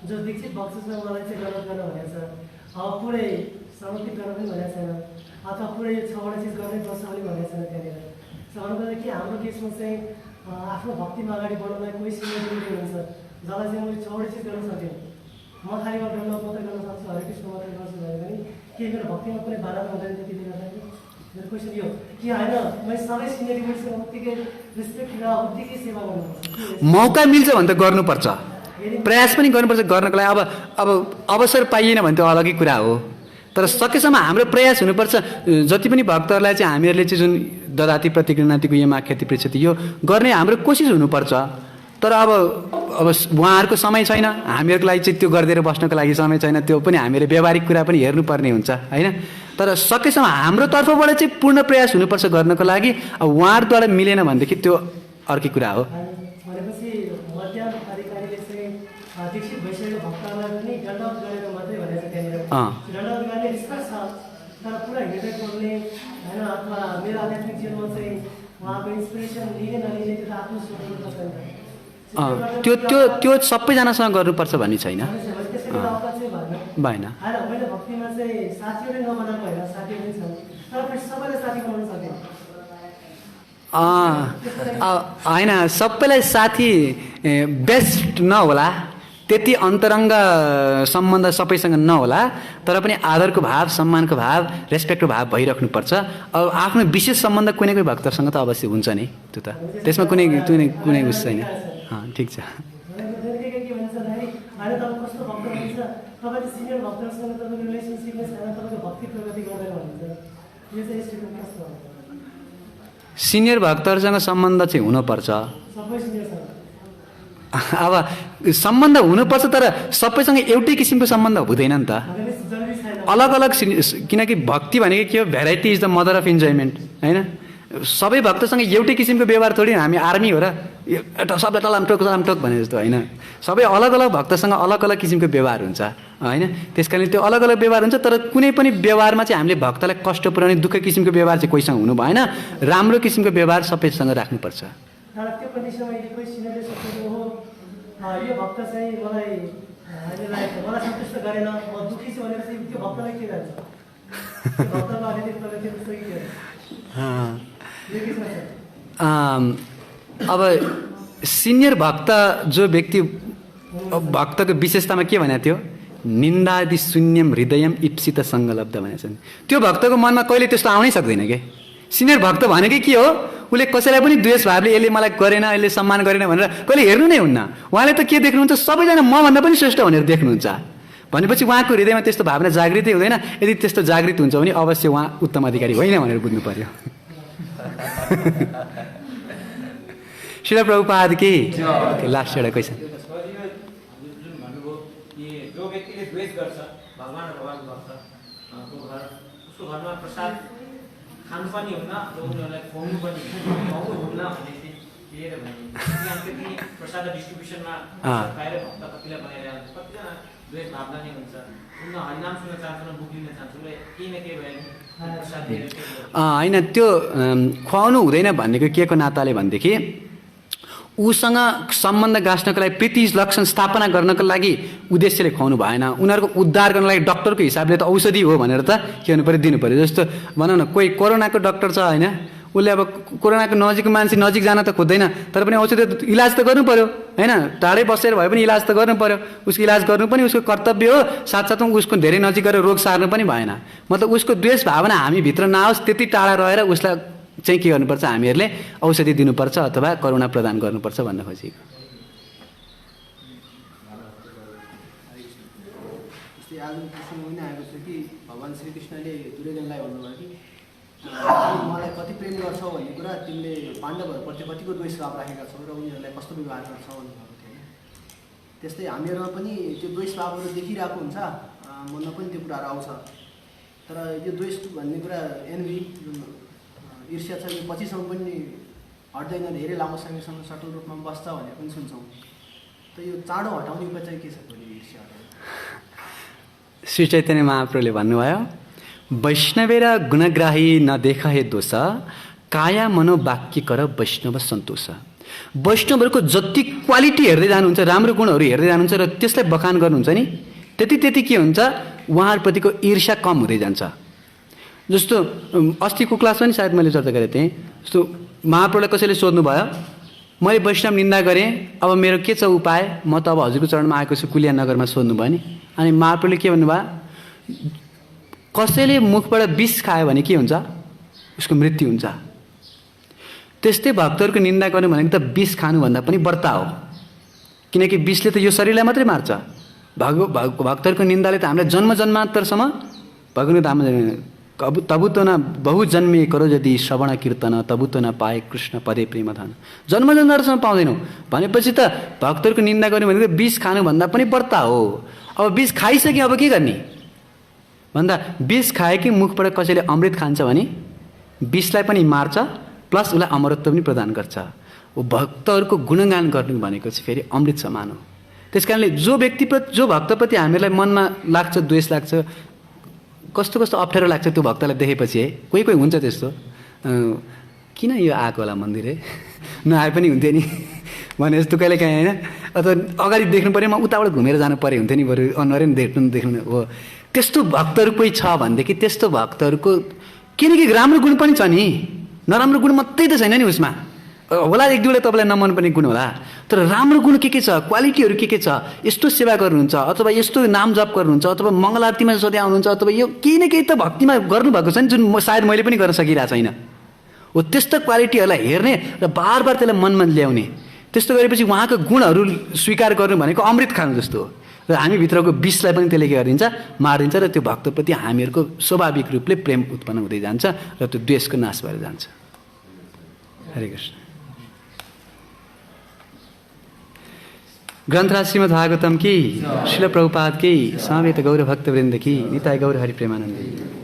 जो दीक्षित भक्त छ उहाँलाई चाहिँ गलत गर्न भनेको छ, पुरै समर्पित गर्न पनि भनेको छैन, अथवा पुरै 6वटा चिज गर्नै पर्छ पनि भनेको छैन त्यहाँनिर। भन्नुपर्दा कि हाम्रो केसमा चाहिँ आफ्नो भक्तिमा अगाडि बढ्नलाई कोही सिनियरिटी हुन्छ, जसलाई चाहिँ मैले 6वटा चिज गर्न सक्यो, म खालि ब्रह्म मात्रै गर्न सक्छु, हरे कृष्ण मात्रै गर्छु भने पनि के मेरो भक्तिमा कुनै बाधा हुँदैन त्यतिले गर्दाखेरि। मेरो क्वेसन यो कि होइन, मैले सबै सिनियरिटीसँग उत्तिकै रेस्पेक्ट र उत्तिकै सेवा गर्नुपर्छ। मौका मिल्छ भने त गर्नुपर्छ, प्रयास पनि गर्नुपर्छ गर्नको लागि। अब अवसर पाइएन भने त अलगै कुरा हो, तर सकेसम्म हाम्रो प्रयास हुनुपर्छ। जति पनि भक्तहरूलाई चाहिँ हामीहरूले चाहिँ जुन ददाति प्रतिगृह्णातिको यमा ख्याति पृच्छति यो गर्ने हाम्रो कोसिस हुनुपर्छ। तर अब उहाँहरूको समय छैन, हामीहरूको लागि चाहिँ त्यो गरिदिएर बस्नको लागि समय छैन, त्यो पनि हामीले व्यावहारिक कुरा पनि हेर्नुपर्ने हुन्छ होइन। तर सकेसम्म हाम्रो तर्फबाट चाहिँ पूर्ण प्रयास हुनुपर्छ गर्नको लागि। अब उहाँहरूद्वारा मिलेन भनेदेखि त्यो अर्कै कुरा हो। भनेपछि मध्यम अधिकारीले चाहिँ दीक्षित भइसकेको भक्तहरूलाई पनि दण्डवत गरेर मात्रै भनेको छ त्यहाँनिर। दण्डवत गर्ने विश्वास छ, तर पुरा हृदय खोल्ने होइन, अथवा मेरो आध्यात्मिक जीवनमा चाहिँ उहाँको इन्सपिरेसन लिने नलिने त्यो आफ्नो सोच्नुपर्छ नि त। त्यो त्यो त्यो सबैजनासँग गर्नुपर्छ भन्ने छैन, भएन। मैले भक्तिमा चाहिँ साथीहरू नबनाएको होइन, साथीहरू पनि छन्, तर पनि सबैलाई साथी बनाउन सकेँ होइन। सबैलाई साथी बेस्ट नहोला, त्यति अन्तरङ्ग सम्बन्ध सबैसँग नहोला, तर पनि आदरको भाव, सम्मानको भाव, रेस्पेक्टको भाव भइराख्नुपर्छ। अब आफ्नो विशेष सम्बन्ध कुनै कोही भक्तसँग त अवश्य हुन्छ नि, त्यो त त्यसमा कुनै उस छैन। ठिक छ। सिनियर भक्तहरूसँग सम्बन्ध चाहिँ हुनुपर्छ। अब सम्बन्ध हुनुपर्छ तर सबैसँग एउटै किसिमको सम्बन्ध हुँदैन नि त। जरुरी छैन। अलग अलग किनकि भक्ति भनेको के हो, variety is the mother of enjoyment होइन। सबै भक्तसँग एउटै किसिमको व्यवहार थोरै हामी आर्मी हो र एउटा सबलाई टलामटोक भने जस्तो होइन। सबै अलग अलग भक्तसँग अलग अलग किसिमको व्यवहार हुन्छ होइन। त्यस कारणले त्यो अलग अलग व्यवहार हुन्छ तर कुनै पनि व्यवहारमा चाहिँ हामीले भक्तलाई कष्ट पुर्याउने दुःख किसिमको व्यवहार चाहिँ कोहीसँग हुनु भएन। राम्रो किसिमको व्यवहार सबैसँग राख्नुपर्छ। तर त्यो कन्डिसनमा अहिले कोही सिनियरले सोचेको हो यो भक्त चाहिँ मलाई सन्तुष्ट गरेन, म दुःखी छु भनेपछि त्यो भक्तलाई के गर्छ? त्यो भक्तलाई अलिकति प्रगति जस्तो के गर्छ? यो के छ? अब सिनियर भक्त जो व्यक्ति भक्तको विशेषतामा के भनेको थियो, निन्दादि शून्यम हृदयम इप्सित सङ्गलब्ध भनेको छ नि। त्यो भक्तको मनमा कहिले त्यस्तो आउनै सक्दैन के। सिनियर भक्त भनेकै के हो, उसले कसैलाई पनि द्वेष भावले यसले मलाई गरेन, यसले सम्मान गरेन भनेर कहिले हेर्नु नै हुन्न। उहाँले त के देख्नुहुन्छ, सबैजना मभन्दा पनि श्रेष्ठ भनेर देख्नुहुन्छ। भनेपछि उहाँको हृदयमा त्यस्तो भावना जागृतै हुँदैन। यदि त्यस्तो जागृत हुन्छ भने अवश्य उहाँ उत्तम अधिकारी होइन भनेर बुझ्नु पर्यो। श्रील प्रभुपाद की लास्ट एउटा क्वेसन। जुन भन्नुभयो कि जो व्यक्तिले द्वेष गर्छ भगवान र भगवान भक्त उसको घरमा प्रसाद खानु पनि हुन्न र उनीहरूलाई खुवाउनु पनि हुन्न भन्ने चाहिँ लिएर भने त्यति प्रसाद डिस्ट्रिब्युसनमा खाएर भक्त कतिलाई बनाइरहेको हुन्छ। कतिजना द्वेष भावना नै हुन्छ, उनीहरू हरिनाम सुन्न चाहन्छ, बुक लिन चाहन्छ, उसले केही न केही भयो प्रसाद दिएर होइन। त्यो खुवाउनु हुँदैन भनेको के को नाताले भनेदेखि उसँग सम्बन्ध गाँच्नको लागि प्रीति लक्षण स्थापना गर्नको लागि उद्देश्यले खुवाउनु भएन। उनीहरूको उद्धार गर्नको लागि डक्टरको हिसाबले त औषधि हो भनेर त के हुनु पऱ्यो, दिनु पऱ्यो। जस्तो भनौँ न कोही कोरोनाको डक्टर छ होइन, उसले अब कोरोनाको नजिकको मान्छे नजिक जान त खोज्दैन तर पनि औषधि इलाज त गर्नु पऱ्यो होइन। टाढै बसेर भए पनि इलाज त गर्नु पऱ्यो। उसको इलाज गर्नु पनि उसको कर्तव्य हो। साथसाथमा उसको धेरै नजिक गएर रोग सार्नु पनि भएन। मतलब उसको द्वेष भावना हामीभित्र नआओस् त्यति टाढा रहेर उसलाई चाहिँ के गर्नुपर्छ, हामीहरूले औषधि दिनुपर्छ अथवा करुणा प्रदान गर्नुपर्छ भन्न खोजेको। जस्तै आज प्रसङ्ग पनि आएको छ कि भगवान् श्रीकृष्णले दुर्योधनलाई भन्नुभयो कि मलाई कति प्रेम गर्छौ भन्ने कुरा तिमीले पाण्डवहरूप्रति कतिको द्वेष भाव राखेका छौ र उनीहरूलाई कस्तो व्यवहार गर्छौ भन्नुभएको थियो होइन। त्यस्तै हामीहरूमा पनि त्यो द्वेष भावहरू देखिरहेको हुन्छ, मनमा पनि त्यो कुराहरू आउँछ। तर यो द्वेष भन्ने कुरा एनभी जुन ईर्ष्या छ यो पछिसम्म पनि हट्दैन, धेरै लामो समयसम्म सटल रूपमा बस्छ भनेर पनि सुन्छौँ। त यो चाँडो हटाउने उपाय चाहिँ के छ ईर्ष्या हटाउने? श्री चैतन्य महाप्रभुले भन्नुभयो, वैष्णवेर गुणग्राही नदेख हे दोष काया मनोवाक्य कर वैष्णव सन्तोष। वैष्णवहरूको जति क्वालिटी हेर्दै जानुहुन्छ, राम्रो गुणहरू हेर्दै जानुहुन्छ र त्यसलाई बखान गर्नुहुन्छ नि, त्यति के हुन्छ, उहाँहरूप्रतिको ईर्ष्या कम हुँदै जान्छ। जस्तो अस्तिको क्लासमा नि सायद मैले चर्चा गरेको थिएँ। जस्तो महाप्रभुलाई कसैले सोध्नुभयो, मैले वैष्णव निन्दा गरेँ, अब मेरो के छ उपाय, म त अब हजुरको चरणमा आएको छु कुलिया नगरमा सोध्नुभयो नि। अनि महाप्रभुले के भन्नुभयो, कसैले मुखबाट विष खायो भने के हुन्छ, उसको मृत्यु हुन्छ। त्यस्तै भक्तहरूको निन्दा गर्नु भनेको त विष खानुभन्दा पनि बढ्ता हो। किनकि विषले त यो शरीरलाई मात्रै मार्छ। भक्तहरूको निन्दाले त हामीलाई जन्म जन्मान्तरसम्म भगवान् धाम तबु त न बहु जन्मे करो यदि श्रवण कीर्तन तबु त न पाए कृष्ण पदे प्रेम धन। जन्म जन्मान्तरसम्म पाउँदैनौँ भनेपछि त भक्तहरूको निन्दा गर्नु भनेको विष खानुभन्दा पनि बढ्ता हो। अब विष खाइसके अब के गर्ने भन्दा विष खाए कि मुखबाट कसैले अमृत खान्छ भने विषलाई पनि मार्छ प्लस उसलाई अमरत्व पनि प्रदान गर्छ। भक्तहरूको गुणगान गर्नु भनेको चाहिँ फेरि अमृत समान हो। त्यस कारणले जो भक्तप्रति हामीलाई मनमा लाग्छ, द्वेष लाग्छ, कस्तो कस्तो अप्ठ्यारो लाग्छ त्यो भक्तलाई देखेपछि है, कोही हुन्छ त्यस्तो, किन यो आएको होला मन्दिर है, नआए पनि हुन्थ्यो नि भने जस्तो कहिले काहीँ होइन। अथवा अगाडि देख्नु पऱ्यो, म उताबाट घुमेर जानु पऱ्यो हुन्थ्यो नि, बरु अनुहारै देख्नु हो। त्यस्तो भक्तहरू कोही छ भनेदेखि त्यस्तो भक्तहरूको किनकि राम्रो गुण पनि छ नि, नराम्रो गुण मात्रै त छैन नि उसमा। होला एक दुईवटा तपाईँलाई नमन पर्ने गुण होला, तर राम्रो गुण के छ, क्वालिटीहरू के छ, यस्तो सेवा गर्नुहुन्छ अथवा यस्तो नाम जप गर्नुहुन्छ अथवा मङ्गल आरतीमा सधैँ आउनुहुन्छ अथवा यो केही न केही त भक्तिमा गर्नुभएको छ नि, जुन सायद मैले पनि गर्न सकिरहेको छैन हो। त्यस्तो क्वालिटीहरूलाई हेर्ने र बार बार त्यसलाई मनमा ल्याउने, त्यस्तो गरेपछि उहाँको गुणहरू स्वीकार गर्नु भनेको अमृत खानु जस्तो हो। र हामीभित्रको विषलाई पनि त्यसले के गरिदिन्छ, मारिदिन्छ र त्यो भक्तप्रति हामीहरूको स्वाभाविक रूपले प्रेम उत्पन्न हुँदै जान्छ र त्यो द्वेषको नाश भएर जान्छ। हरे कृष्ण। ग्रन्थराज श्रीमद् भागवतम की, शिल प्रभुपाद की, स्वामित गौर भक्तवृन्द की, निताय गौर हरि प्रेमानन्द।